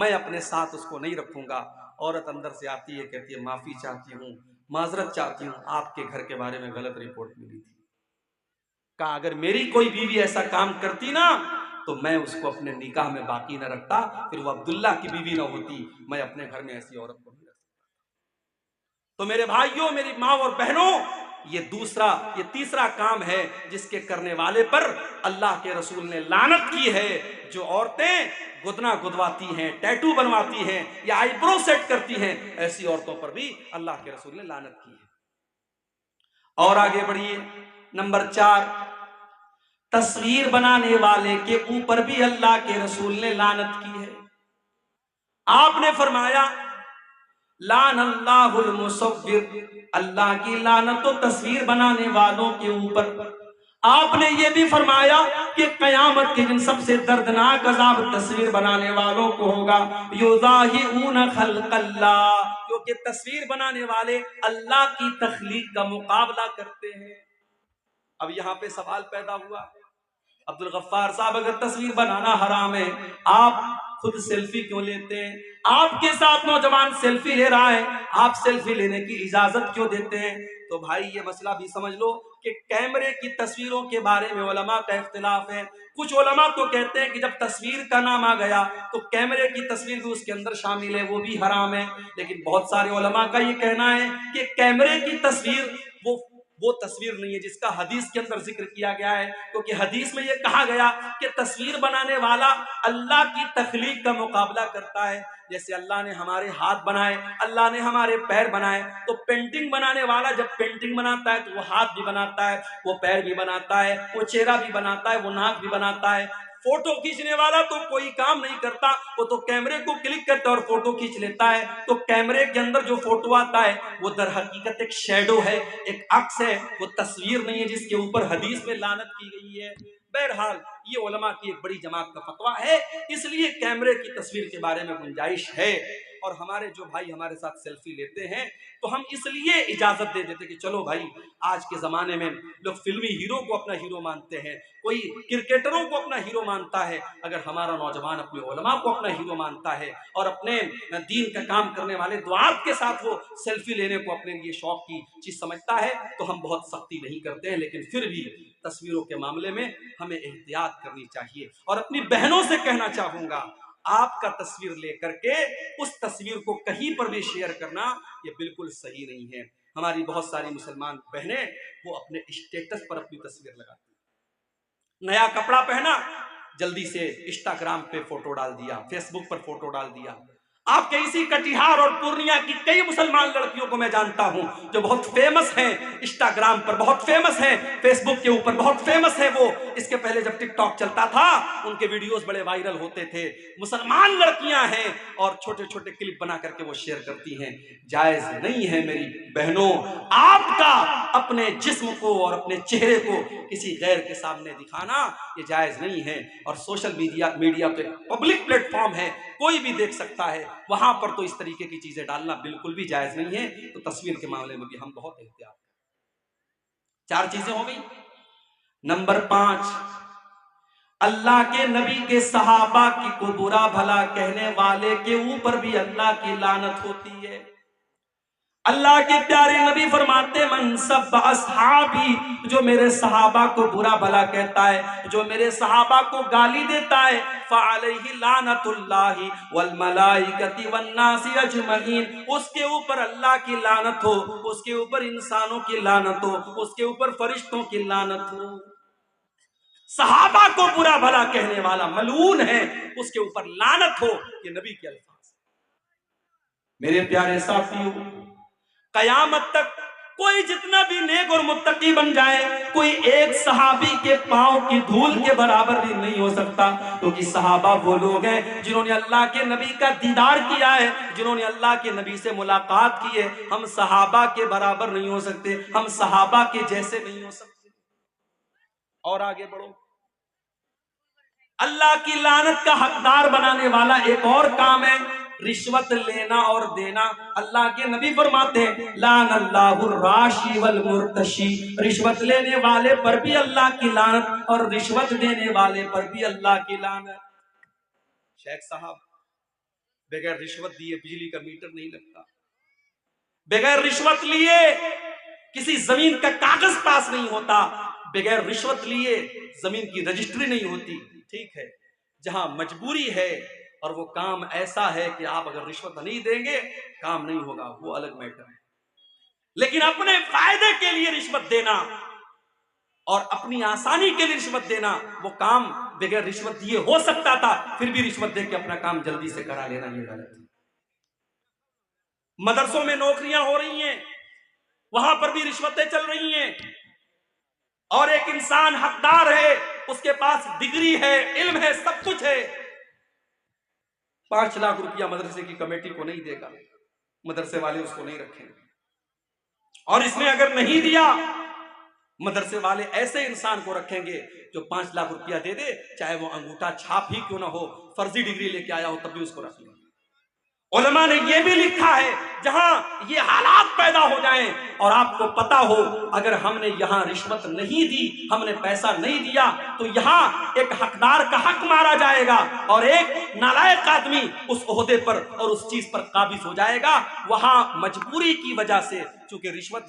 میں اپنے ساتھ اس کو نہیں رکھوں گا۔ عورت اندر سے آتی ہے، کہتی ہے معافی چاہتی ہوں، معذرت چاہتی ہوں، آپ کے گھر کے بارے میں غلط رپورٹ ملی تھی۔ کہا اگر میری کوئی بیوی ایسا کام کرتی نا تو میں اس کو اپنے نکاح میں باقی نہ رکھتا، پھر وہ عبداللہ کی بیوی نہ ہوتی، میں اپنے گھر میں ایسی عورت کو نہیں رکھ سکتا۔ تو میرے بھائیوں، میری ماں اور بہنوں، یہ تیسرا کام ہے جس کے کرنے والے پر اللہ کے رسول نے لعنت کی ہے۔ جو عورتیں گدنا گدواتی ہیں، ٹیٹو بنواتی ہیں یا آئی برو سیٹ کرتی ہیں، ایسی عورتوں پر بھی اللہ کے رسول نے لعنت کی ہے۔ اور آگے بڑھیے، نمبر 4، تصویر بنانے والے کے اوپر بھی اللہ کے رسول نے لعنت کی ہے۔ آپ نے فرمایا لعن اللہ المصور، اللہ کی لعنت و تصویر بنانے والوں کے اوپر۔ آپ نے یہ بھی فرمایا کہ قیامت کے دن سب سے دردناک عذاب تصویر بنانے والوں کو ہوگا، یضاہئون خلق اللہ، کیونکہ تصویر بنانے والے اللہ کی تخلیق کا مقابلہ کرتے ہیں۔ اب یہاں پہ سوال پیدا ہوا، عبدالغفار صاحب اگر تصویر بنانا حرام ہے، آپ خود سیلفی کیوں لیتے ہیں؟ آپ کے ساتھ نوجوان سیلفی لے رہا ہے، آپ سیلفی لینے کی اجازت کیوں دیتے ہیں؟ تو بھائی یہ مسئلہ بھی سمجھ لو کہ کیمرے کی تصویروں کے بارے میں علماء کا اختلاف ہے۔ کچھ علماء تو کہتے ہیں کہ جب تصویر کا نام آ گیا تو کیمرے کی تصویر بھی اس کے اندر شامل ہے، وہ بھی حرام ہے۔ لیکن بہت سارے علماء کا یہ کہنا ہے کہ کیمرے کی تصویر وہ تصویر نہیں ہے جس کا حدیث کے اندر ذکر کیا گیا ہے، کیونکہ حدیث میں یہ کہا گیا کہ تصویر بنانے والا اللہ کی تخلیق کا مقابلہ کرتا ہے۔ جیسے اللہ نے ہمارے ہاتھ بنائے، اللہ نے ہمارے پیر بنائے، تو پینٹنگ بنانے والا جب پینٹنگ بناتا ہے تو وہ ہاتھ بھی بناتا ہے، وہ پیر بھی بناتا ہے، وہ چہرہ بھی بناتا ہے، وہ ناک بھی بناتا ہے۔ فوٹو کھینچنے والا تو کوئی کام نہیں کرتا، وہ تو کیمرے کو کلک کرتا اور فوٹو کھینچ لیتا ہے. تو کیمرے کے اندر جو فوٹو آتا ہے وہ در حقیقت ایک شیڈو ہے، ایک عکس ہے، وہ تصویر نہیں ہے جس کے اوپر حدیث میں لعنت کی گئی ہے. بہرحال یہ علماء کی ایک بڑی جماعت کا فتویٰ ہے، اس لیے کیمرے کی تصویر کے بارے میں گنجائش ہے. اور ہمارے جو بھائی ہمارے ساتھ سیلفی لیتے ہیں تو ہم اس لیے اجازت دے دیتے کہ چلو بھائی، آج کے زمانے میں لوگ فلمی ہیرو کو اپنا ہیرو مانتے ہیں، کوئی کرکٹروں کو اپنا ہیرو مانتا ہے. اگر ہمارا نوجوان اپنے علماء کو اپنا ہیرو مانتا ہے اور اپنے دین کا کام کرنے والے دعات کے ساتھ وہ سیلفی لینے کو اپنے لیے شوق کی چیز سمجھتا ہے تو ہم بہت سختی نہیں کرتے ہیں. لیکن پھر بھی تصویروں کے معاملے میں ہمیں احتیاط کرنی چاہیے. اور اپنی بہنوں سے کہنا چاہوں گا، آپ کا تصویر لے کر کے اس تصویر کو کہیں پر بھی شیئر کرنا یہ بالکل صحیح نہیں ہے. ہماری بہت ساری مسلمان بہنیں وہ اپنے اسٹیٹس پر اپنی تصویر لگاتی ہیں. نیا کپڑا پہنا، جلدی سے انسٹاگرام پہ فوٹو ڈال دیا، فیس بک پر فوٹو ڈال دیا. آپ کے اسی کٹیہار اور پورنیہ کی کئی مسلمان لڑکیوں کو میں جانتا ہوں جو بہت فیمس ہیں، انسٹاگرام پر بہت فیمس ہیں، فیس بک کے اوپر بہت فیمس ہے. وہ اس کے پہلے جب ٹک ٹاک چلتا تھا ان کے ویڈیوز بڑے وائرل ہوتے تھے. مسلمان لڑکیاں ہیں اور چھوٹے چھوٹے کلپ بنا کر کے وہ شیئر کرتی ہیں. جائز نہیں ہے میری بہنوں آپ کا اپنے جسم کو اور اپنے چہرے کو کسی غیر کے سامنے دکھانا، یہ جائز نہیں ہے. اور سوشل میڈیا تو ایک پبلک پلیٹ فارم ہے، کوئی بھی دیکھ سکتا ہے، وہاں پر تو اس طریقے کی چیزیں ڈالنا بالکل بھی جائز نہیں ہے. تو تصویر کے معاملے میں بھی ہم بہت احتیاط کریں. 4 چیزیں ہو گئی. نمبر 5، اللہ کے نبی کے صحابہ کی کو برا بھلا کہنے والے کے اوپر بھی اللہ کی لعنت ہوتی ہے. اللہ کے پیارے نبی فرماتے من سب اصحابی، جو میرے صحابہ کو برا بھلا کہتا ہے، جو میرے صحابہ کو گالی دیتا ہے، فعلیہ لعنت اللہ والملائکۃ والناس اجمعین، اس کے اوپر اللہ کی لعنت ہو، اس کے اوپر انسانوں کی لعنت ہو، اس کے اوپر فرشتوں کی لعنت ہو. صحابہ کو برا بھلا کہنے والا ملعون ہے، اس کے اوپر لعنت ہو. یہ نبی کے الفاظ. میرے پیارے ساتھیوں، قیامت تک کوئی جتنا بھی نیک اور متقی بن جائے، کوئی ایک صحابی کے پاؤں کی دھول کے برابر بھی نہیں ہو سکتا. کیونکہ صحابہ وہ لوگ ہیں جنہوں نے اللہ کے نبی کا دیدار کیا ہے، جنہوں نے اللہ کے نبی سے ملاقات کی ہے. ہم صحابہ کے برابر نہیں ہو سکتے، ہم صحابہ کے جیسے نہیں ہو سکتے. اور آگے بڑھو. اللہ کی لعنت کا حقدار بنانے والا ایک اور کام ہے رشوت لینا اور دینا. اللہ کے نبی فرماتے ہیں لعن اللہ الراشی والمرتشی، رشوت لینے والے پر بھی اللہ کی لعنت اور رشوت دینے والے پر بھی اللہ کی لعنت. شیخ صاحب، بغیر رشوت دیے بجلی کا میٹر نہیں لگتا، بغیر رشوت لیے کسی زمین کا کاغذ پاس نہیں ہوتا، بغیر رشوت لیے زمین کی رجسٹری نہیں ہوتی. ٹھیک ہے، جہاں مجبوری ہے اور وہ کام ایسا ہے کہ آپ اگر رشوت نہیں دیں گے کام نہیں ہوگا، وہ الگ میٹر ہے. لیکن اپنے فائدے کے لیے رشوت دینا اور اپنی آسانی کے لیے رشوت دینا، وہ کام بغیر رشوت دیے ہو سکتا تھا، پھر بھی رشوت دے کے اپنا کام جلدی سے کرا لینا یہ غلط ہے. مدرسوں میں نوکریاں ہو رہی ہیں، وہاں پر بھی رشوتیں چل رہی ہیں، اور ایک انسان حقدار ہے، اس کے پاس ڈگری ہے، علم ہے، سب کچھ ہے، 5 لاکھ روپیہ مدرسے کی کمیٹی کو نہیں دے گا، مدرسے والے اس کو نہیں رکھیں گے. اور اس میں اگر نہیں دیا، مدرسے والے ایسے انسان کو رکھیں گے جو 5 لاکھ روپیہ دے دے، چاہے وہ انگوٹھا چھاپ ہی کیوں نہ ہو، فرضی ڈگری لے کے آیا ہو، تب بھی اس کو رکھ لیں. علماء نے یہ بھی لکھا ہے جہاں یہ حالات پیدا ہو جائیں اور آپ کو پتا ہو اگر ہم نے یہاں رشوت نہیں دی، ہم نے پیسہ نہیں دیا، تو یہاں ایک حقدار کا حق مارا جائے گا اور ایک نالائق آدمی اس عہدے پر اور اس چیز پر قابض ہو جائے گا. وہاں مجبوری کی وجہ سے، چونکہ رشوت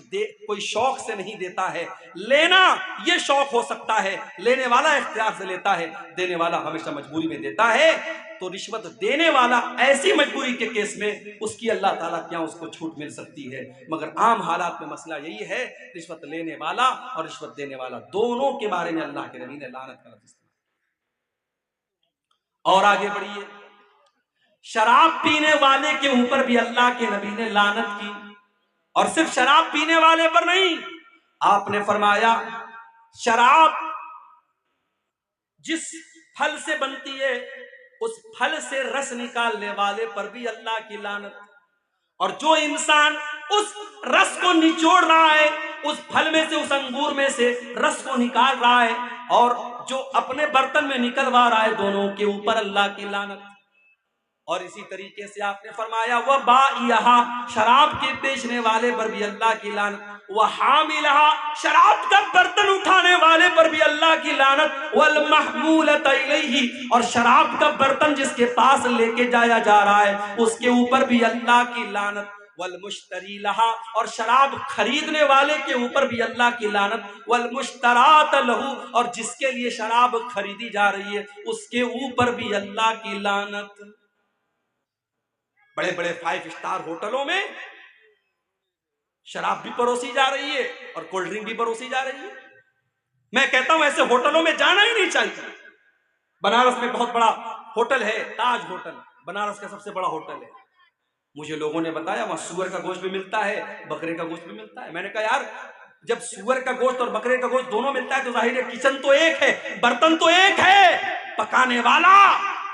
کوئی شوق سے نہیں دیتا ہے، لینا یہ شوق ہو سکتا ہے، لینے والا اختیار سے لیتا ہے، دینے والا ہمیشہ مجبوری میں دیتا ہے. تو رشوت دینے والا ایسی مجبوری کے کیس میں اس کی اللہ تعالیٰ کیا اس کو چھوٹ مل سکتی ہے. مگر عام حالات میں مسئلہ یہی ہے، رشوت لینے والا اور رشوت دینے والا دونوں کے بارے میں اللہ کے نبی نے لعنت کا لفظ استعمال. اور آگے بڑھیے. شراب پینے والے کے اوپر بھی اللہ کے نبی نے لعنت کی، اور صرف شراب پینے والے پر نہیں، آپ نے فرمایا شراب جس پھل سے بنتی ہے، اس پھل سے رس نکالنے والے پر بھی اللہ کی لعنت۔ اور جو انسان اس رس کو نچوڑ رہا ہے، اس پھل میں سے، اس انگور میں سے رس کو نکال رہا ہے، اور جو اپنے برتن میں نکلوا رہا ہے، دونوں کے اوپر اللہ کی لعنت۔ اور اسی طریقے سے آپ نے فرمایا وَبَائِعَهَا، شراب کے بیچنے والے پر بھی اللہ کی لعنت، وَحَامِلَهَا، شراب کا برتن اٹھانے والے پر بھی اللہ کی لعنت، وَالْمَحْمُولَةَ إِلَيْهِ، اور شراب کا برتن جس کے پاس لے کے جایا جا رہا ہے اس کے اوپر بھی اللہ کی لعنت، والمشتری لہا، اور شراب خریدنے والے کے اوپر بھی اللہ کی لعنت، والمشترات لہو، اور جس کے لیے شراب خریدی جا رہی ہے اس کے اوپر بھی اللہ کی لعنت۔ بڑے بڑے 5 اسٹار ہوٹلوں میں شراب بھی پروسی جا رہی ہے اور کولڈ ڈرنک بھی پروسی جا رہی ہے۔ میں کہتا ہوں ایسے ہوٹلوں میں جانا ہی نہیں چاہیے۔ بنارس میں بہت بڑا ہوٹل ہے، تاج ہوٹل، بنارس کا سب سے بڑا ہوٹل ہے۔ مجھے لوگوں نے بتایا وہاں سور کا گوشت بھی ملتا ہے، بکرے کا گوشت بھی ملتا ہے۔ میں نے کہا یار جب سور کا گوشت اور بکرے کا گوشت دونوں ملتا ہے تو ظاہر ہے کچن تو ایک ہے، برتن تو ایک ہے، پکانے والا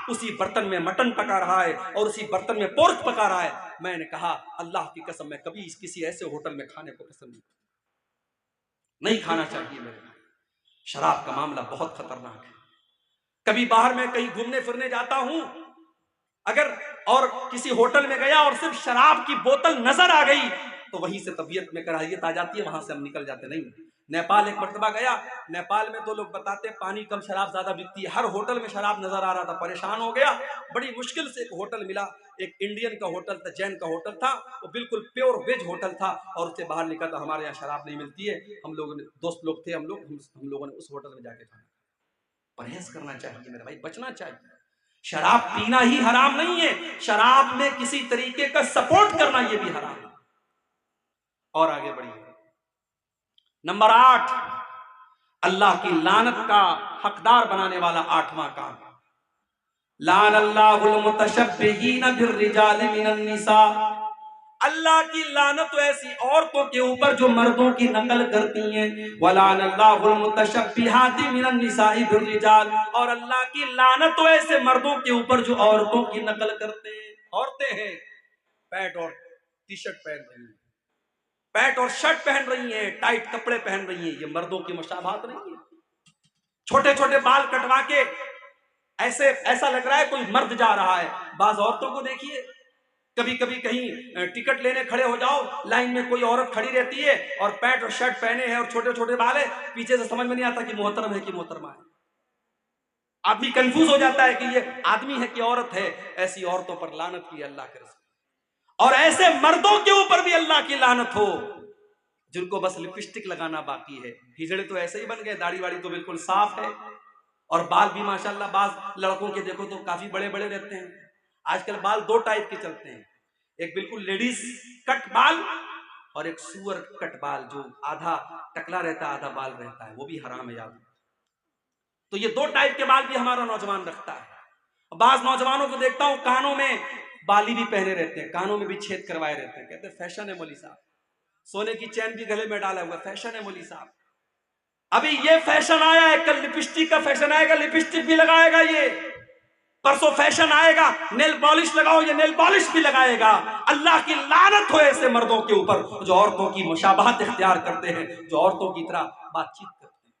اسی برتن میں مٹن پکا رہا ہے اور اسی برتن میں پورک پکا رہا ہے۔ میں نے کہا اللہ کی قسم میں کبھی کسی ایسے ہوٹل میں کھانے کو پسند نہیں کھانا چاہیے میرے بھائی۔ شراب کا معاملہ بہت خطرناک ہے۔ کبھی باہر میں کہیں گھومنے پھرنے جاتا ہوں، اگر اور کسی ہوٹل میں گیا اور صرف شراب کی بوتل نظر آ گئی تو وہیں سے طبیعت میں کراہیت آ جاتی ہے، وہاں سے ہم نکل جاتے نہیں۔ نیپال ایک مرتبہ گیا، نیپال میں تو لوگ بتاتے پانی کم شراب زیادہ بکتی ہے، ہر ہوٹل میں شراب نظر آ رہا تھا، پریشان ہو گیا۔ بڑی مشکل سے ایک ہوٹل ملا، ایک انڈین کا ہوٹل تھا، جین کا ہوٹل تھا، وہ بالکل پیور ویج ہوٹل تھا، اور اس سے باہر لکھا تھا ہمارے یہاں شراب نہیں ملتی ہے۔ ہم لوگوں نے دوست لوگ تھے، ہم لوگوں نے اس ہوٹل میں جا کے کھانا۔ پرہیز کرنا چاہیے میرے بھائی، بچنا چاہیے۔ شراب پینا ہی حرام نہیں ہے، شراب میں کسی طریقے کا سپورٹ کرنا یہ بھی حرام ہے۔ اور آگے بڑھیے، نمبر 8، اللہ کی لعنت کا حقدار بنانے والا 8واں کام، لعن اللہ المتشبہین بالرجال من النساء، اللہ کی لعنت ایسی عورتوں کے اوپر جو مردوں کی نقل کرتی ہیں، وَلَعَنَ اللَّهُ الْمُتَشَبِّهَاتِ مِنَ النِّسَاءِ بِالرِّجَالِ، اور اللہ کی لعنت ایسے مردوں کے اوپر جو عورتوں کی نقل کرتے ہیں۔ عورتیں ہیں پینٹ اور ٹی شرٹ پہن رہی ہیں، پینٹ اور شرٹ پہن رہی ہیں، ٹائٹ کپڑے پہن رہی ہیں، یہ مردوں کی مشابہت نہیں ہے۔ چھوٹے چھوٹے بال کٹوا کے ایسا لگ رہا ہے کوئی مرد جا رہا ہے۔ بعض عورتوں کو دیکھیے، کبھی کبھی کہیں ٹکٹ لینے کھڑے ہو جاؤ، لائن میں کوئی عورت کھڑی رہتی ہے اور پینٹ اور شرٹ پہنے ہیں اور چھوٹے چھوٹے بال ہے، پیچھے سے سمجھ میں نہیں آتا کہ محترم ہے کہ محترمہ ہے۔ آدمی کنفیوز ہو جاتا ہے کہ یہ آدمی ہے کہ عورت ہے۔ ایسی عورتوں پر لعنت کی اللہ کے رسول، اور ایسے مردوں کے اوپر بھی اللہ کی لعنت ہو جن کو بس لپسٹک لگانا باقی ہے۔ ہجڑے تو ایسے ہی بن گئے، داڑھی واڑی تو بالکل صاف ہے، اور بال بھی ماشاءاللہ بعض لڑکوں کے دیکھو تو کافی بڑے بڑے رہتے ہیں۔ آج کل بال 2 ٹائپ کے چلتے ہیں، ایک بالکل لیڈیز کٹ بال اور ایک سور کٹ بال جو آدھا ٹکلا رہتا ہے آدھا بال رہتا ہے، وہ بھی حرام ہے یاد۔ تو یہ 2 ٹائپ کے بال بھی ہمارا نوجوان رکھتا ہے۔ بعض نوجوانوں کو دیکھتا ہوں کانوں میں بالی بھی پہنے رہتے ہیں، کانوں میں بھی چھید کروائے رہتے ہیں، کہتے ہیں فیشن ہے مولوی صاحب، سونے کی چین بھی گلے میں ڈالا ہوا، فیشن ہے مولوی صاحب۔ ابھی یہ فیشن آیا ہے، کل لپسٹک کا فیشن آئے گا، لپسٹک بھی لگائے گا یہ، پرسوں فیشن آئے گا نیل پالش لگاؤ، یہ نیل پالش بھی لگائے گا۔ اللہ کی لعنت ہو ایسے مردوں کے اوپر جو عورتوں کی مشابہت اختیار کرتے ہیں، جو عورتوں کی طرح بات چیت کرتے ہیں۔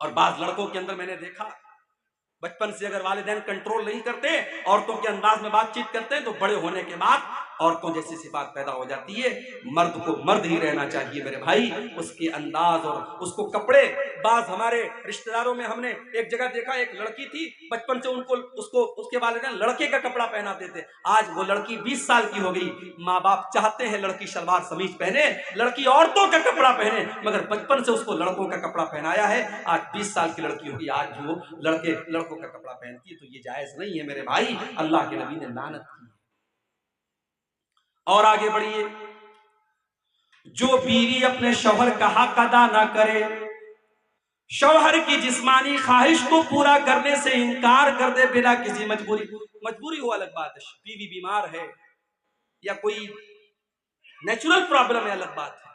اور بعض لڑکوں کے اندر میں نے دیکھا، بچپن سے اگر والدین کنٹرول نہیں کرتے، عورتوں کے انداز میں بات چیت کرتے ہیں تو بڑے ہونے کے بعد عورتوں جیسی صفات پیدا ہو جاتی ہے۔ مرد کو مرد ہی رہنا چاہیے میرے بھائی، اس کے انداز اور اس کو کپڑے۔ بعض ہمارے رشتہ داروں میں ہم نے ایک جگہ دیکھا، ایک لڑکی تھی، بچپن سے اس کے والدین لڑکے کا کپڑا پہناتے تھے، آج وہ لڑکی 20 سال کی ہو گئی، ماں باپ چاہتے ہیں لڑکی شلوار سمیز پہنے، لڑکی عورتوں کا کپڑا پہنے، مگر بچپن سے اس کو لڑکوں کا کپڑا پہنایا ہے، آج 20 سال کی لڑکی ہوگی، آج بھی وہ لڑکوں کا کپڑا پہنتی ہے۔ تو یہ جائز نہیں ہے میرے بھائی، اللہ کے نبی نے لعنت کی۔ اور آگے بڑھیے، جو بیوی اپنے شوہر کا حق ادا نہ کرے، شوہر کی جسمانی خواہش کو پورا کرنے سے انکار کر دے بلا کسی مجبوری ہو الگ بات ہے، بیوی بیمار ہے یا کوئی نیچرل پرابلم ہے الگ بات ہے،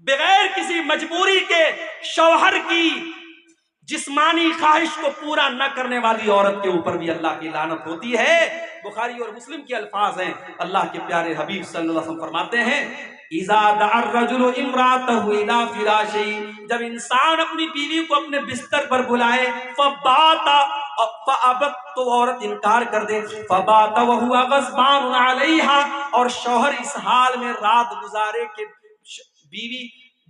بغیر کسی مجبوری کے شوہر کی جسمانی خواہش کو پورا نہ کرنے والی عورت کے اوپر بھی اللہ کی لعنت ہوتی ہے۔ بخاری اور مسلم کے الفاظ ہیں، اللہ کے پیارے حبیب صلی اللہ علیہ وسلم فرماتے ہیں اذا دعا الرجل امراته الى فراشه، جب انسان اپنی بیوی کو اپنے بستر پر بلائے، فبات فابت، تو عورت انکار کر دے، فبات وهو غضبان علیہا، اور شوہر اس حال میں رات گزارے کہ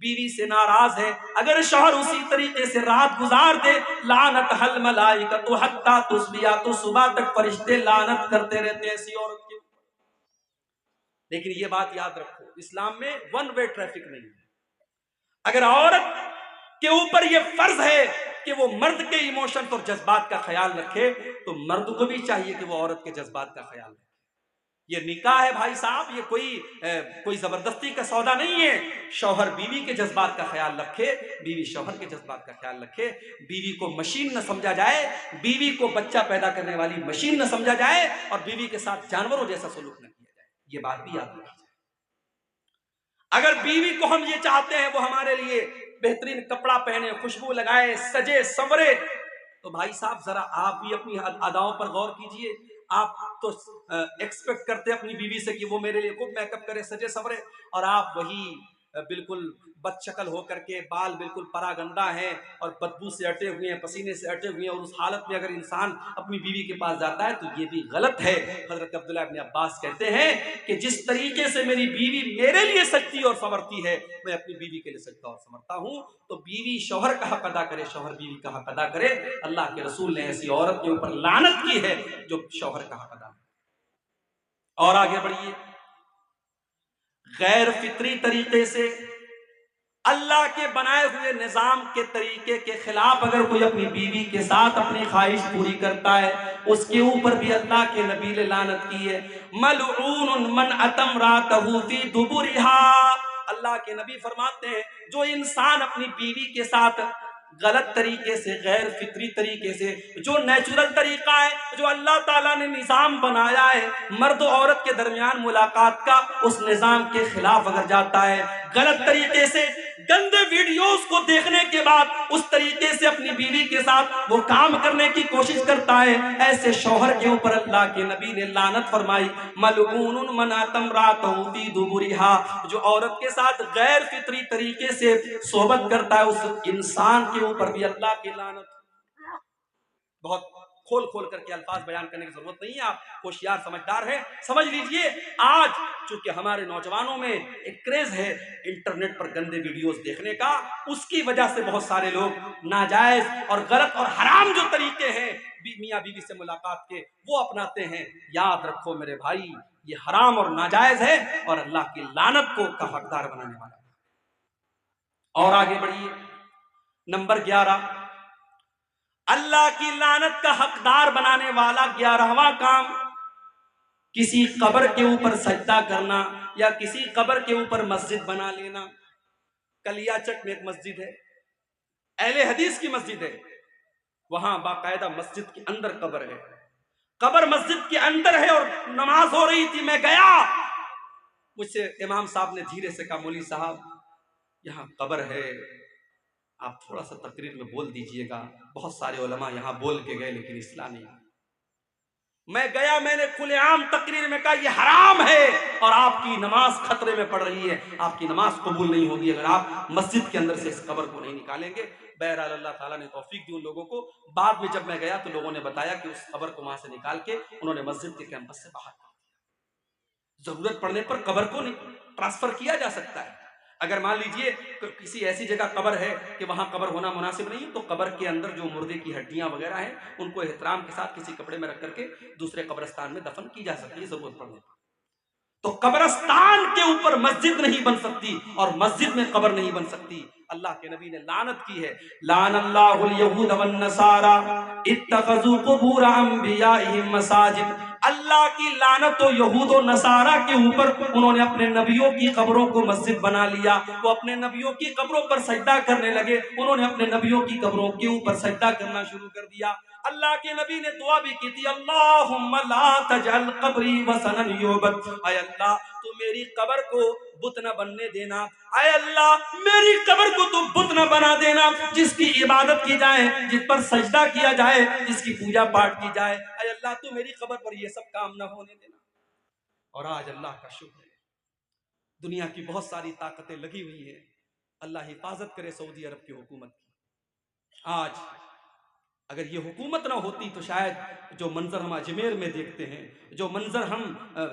بیوی سے ناراض ہے، اگر شوہر اسی طریقے سے رات گزار دے، لعنت حل ملائکۃ حتی تصبح، تو صبح تک فرشتے لعنت کرتے رہتے ہیں ایسی عورت کے اوپر۔ لیکن یہ بات یاد رکھو، اسلام میں ون وے ٹریفک نہیں ہے۔ اگر عورت کے اوپر یہ فرض ہے کہ وہ مرد کے ایموشن اور جذبات کا خیال رکھے، تو مرد کو بھی چاہیے کہ وہ عورت کے جذبات کا خیال رکھے۔ یہ نکاح ہے بھائی صاحب، یہ کوئی زبردستی کا سودا نہیں ہے۔ شوہر بیوی کے جذبات کا خیال رکھے، بیوی شوہر کے جذبات کا خیال رکھے، بیوی کو مشین نہ سمجھا جائے، بیوی کو بچہ پیدا کرنے والی مشین نہ سمجھا جائے، اور بیوی کے ساتھ جانوروں جیسا سلوک نہ کیا جائے۔ یہ بات بھی یاد رکھی جائے۔ اگر بیوی کو ہم یہ چاہتے ہیں وہ ہمارے لیے بہترین کپڑا پہنے، خوشبو لگائے، سجے سنورے، تو بھائی صاحب ذرا آپ بھی اپنی اداؤں پر غور کیجئے۔ آپ تو ایکسپیکٹ کرتے اپنی بیوی سے کہ وہ میرے لیے خوب میک اپ کرے، سجے سنورے، اور آپ وہی بالکل بد شکل ہو کر کے، بال بالکل پراگندہ ہیں اور بدبو سے اٹے ہوئے ہیں، پسینے سے اٹے ہوئے ہیں، اور اس حالت میں اگر انسان اپنی بیوی کے پاس جاتا ہے تو یہ بھی غلط ہے۔ حضرت عبداللہ ابن عباس کہتے ہیں کہ جس طریقے سے میری بیوی میرے لیے سجتی اور سنورتی ہے، میں اپنی بیوی کے لیے سجتا اور سنورتا ہوں۔ تو بیوی شوہر کا حق ادا کرے، شوہر بیوی کا حق ادا کرے۔ اللہ کے رسول نے ایسی عورت کے اوپر لعنت کی ہے جو شوہر کا حق ادا کرے۔ اور آگے بڑھیے، غیر فطری طریقے سے اللہ کے بنائے ہوئے نظام کے طریقے کے خلاف اگر کوئی اپنی بیوی کے ساتھ اپنی خواہش پوری کرتا ہے، اس کے اوپر بھی اللہ کے نبی نے لعنت کی ہے۔ ملعون من اتى امرأته في دبرها، اللہ کے نبی فرماتے ہیں جو انسان اپنی بیوی کے ساتھ غلط طریقے سے، غیر فطری طریقے سے، جو نیچرل طریقہ ہے، جو اللہ تعالیٰ نے نظام بنایا ہے مرد و عورت کے درمیان ملاقات کا، اس نظام کے خلاف اگر جاتا ہے، غلط طریقے سے گندے ویڈیوز کو دیکھنے کے بعد اس طریقے سے اپنی بیوی کے ساتھ وہ کام کرنے کی کوشش کرتا ہے، ایسے شوہر کے اوپر اللہ کے نبی نے لعنت فرمائی۔ ملعون من اتى امرأته في دبرها، جو عورت کے ساتھ غیر فطری طریقے سے صحبت کرتا ہے، اس انسان کے اوپر بھی اللہ کی لعنت۔ بہت کھول کھول کر کے الفاظ بیان کرنے کی ضرورت نہیں ہے، آپ ہوشیار سمجھدار ہیں، سمجھ لیجئے۔ آج چونکہ ہمارے نوجوانوں میں ایک کریز ہے انٹرنیٹ پر گندے ویڈیوز دیکھنے کا، اس کی وجہ سے بہت سارے لوگ ناجائز اور غلط اور حرام جو طریقے ہیں میاں بیوی سے ملاقات کے، وہ اپناتے ہیں۔ یاد رکھو میرے بھائی، یہ حرام اور ناجائز ہے اور اللہ کی لعنت کو کا حقدار بنانے والا ہے۔ اور آگے بڑھیے، نمبر 11، اللہ کی لعنت کا حقدار بنانے والا 11واں کام، کسی قبر کے اوپر سجدہ کرنا یا کسی قبر کے اوپر مسجد بنا لینا۔ کلیا چک میں ایک مسجد ہے، اہل حدیث کی مسجد ہے، وہاں باقاعدہ مسجد کے اندر قبر ہے، قبر مسجد کے اندر ہے، اور نماز ہو رہی تھی، میں گیا، مجھ سے امام صاحب نے دھیرے سے کہا مولوی صاحب یہاں قبر ہے، آپ تھوڑا سا تقریر میں بول دیجئے گا۔ بہت سارے علماء یہاں بول کے گئے لیکن اصلاح نہیں آئی۔ میں گیا، میں نے کھلے عام تقریر میں کہا یہ حرام ہے اور آپ کی نماز خطرے میں پڑ رہی ہے، آپ کی نماز قبول نہیں ہوگی اگر آپ مسجد کے اندر سے اس قبر کو نہیں نکالیں گے۔ بہرحال اللہ تعالیٰ نے توفیق دی ان لوگوں کو۔ بعد میں جب میں گیا تو لوگوں نے بتایا کہ اس قبر کو وہاں سے نکال کے انہوں نے مسجد کے کیمپس سے باہر کر دیا۔ ضرورت پڑنے پر قبر کو ٹرانسفر کیا جا سکتا ہے۔ اگر مان لیجئے کسی ایسی جگہ قبر ہے کہ وہاں قبر ہونا مناسب نہیں، تو قبر کے اندر جو مردے کی ہڈیاں وغیرہ ہیں ان کو احترام کے ساتھ کسی کپڑے میں رکھ کر کے دوسرے قبرستان میں دفن کی جا سکتی ہے ضرورت پڑنے پر۔ تو قبرستان کے اوپر مسجد نہیں بن سکتی اور مسجد میں قبر نہیں بن سکتی۔ اللہ کے نبی نے لعنت کی ہے۔ لعن اللہ الیہود والنصارى اتخذوا قبور انبیائہم مساجد، اللہ کی لعنت و یہود و نصارہ کے اوپر، انہوں نے اپنے نبیوں کی قبروں کو مسجد بنا لیا، وہ اپنے نبیوں کی قبروں پر سجدہ کرنے لگے، انہوں نے اپنے نبیوں کی قبروں کے اوپر سجدہ کرنا شروع کر دیا۔ اللہ کے نبی نے دعا بھی کی تھی، اللہم لا تجعل قبری وثنا یعبد، اے اللہ تو میری قبر کو بت نہ بننے دینا، اے اللہ میری قبر کو تو بت نہ بنا دینا۔ جس کی عبادت کی جائے، جس پر سجدہ کیا جائے، جس کی پوجا پاٹ کی جائے، اے اللہ تو میری قبر پر یہ سب کام نہ ہونے دینا۔ اور آج اللہ کا شکر ہے، دنیا کی بہت ساری طاقتیں لگی ہوئی ہیں، اللہ حفاظت کرے سعودی عرب کی حکومت کی۔ آج اگر یہ حکومت نہ ہوتی تو شاید جو منظر ہم اجمیر میں دیکھتے ہیں، جو منظر ہم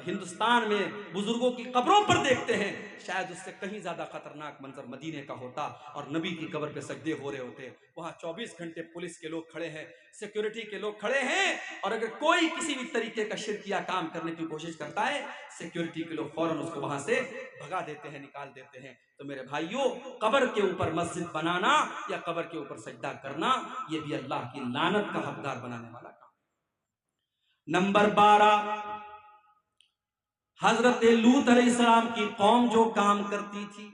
ہندوستان میں بزرگوں کی قبروں پر دیکھتے ہیں، شاید اس سے کہیں زیادہ خطرناک منظر مدینے کا ہوتا، اور نبی کی قبر پہ سجدے ہو رہے ہوتے۔ وہاں 24 گھنٹے پولیس کے لوگ کھڑے ہیں، سیکیورٹی کے لوگ کھڑے ہیں، اور اگر کوئی کسی بھی طریقے کا شرکیہ کام کرنے کی کوشش کرتا ہے، سیکیورٹی کے لوگ فوراً اس کو وہاں سے بھگا دیتے ہیں، نکال دیتے ہیں۔ تو میرے بھائیوں، قبر کے اوپر مسجد بنانا یا قبر کے اوپر سجدہ کرنا، یہ بھی اللہ کی لعنت کا حقدار بنانے والا کام۔ نمبر 12، حضرت لوط علیہ السلام کی قوم جو کام کرتی تھی،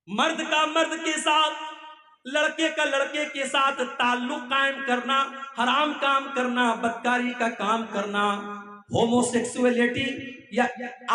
مرد کا مرد کے ساتھ، لڑکے کا لڑکے کے ساتھ تعلق قائم کرنا، حرام کام کرنا، بدکاری کا کام کرنا، ہومو سیکسولیٹی، یا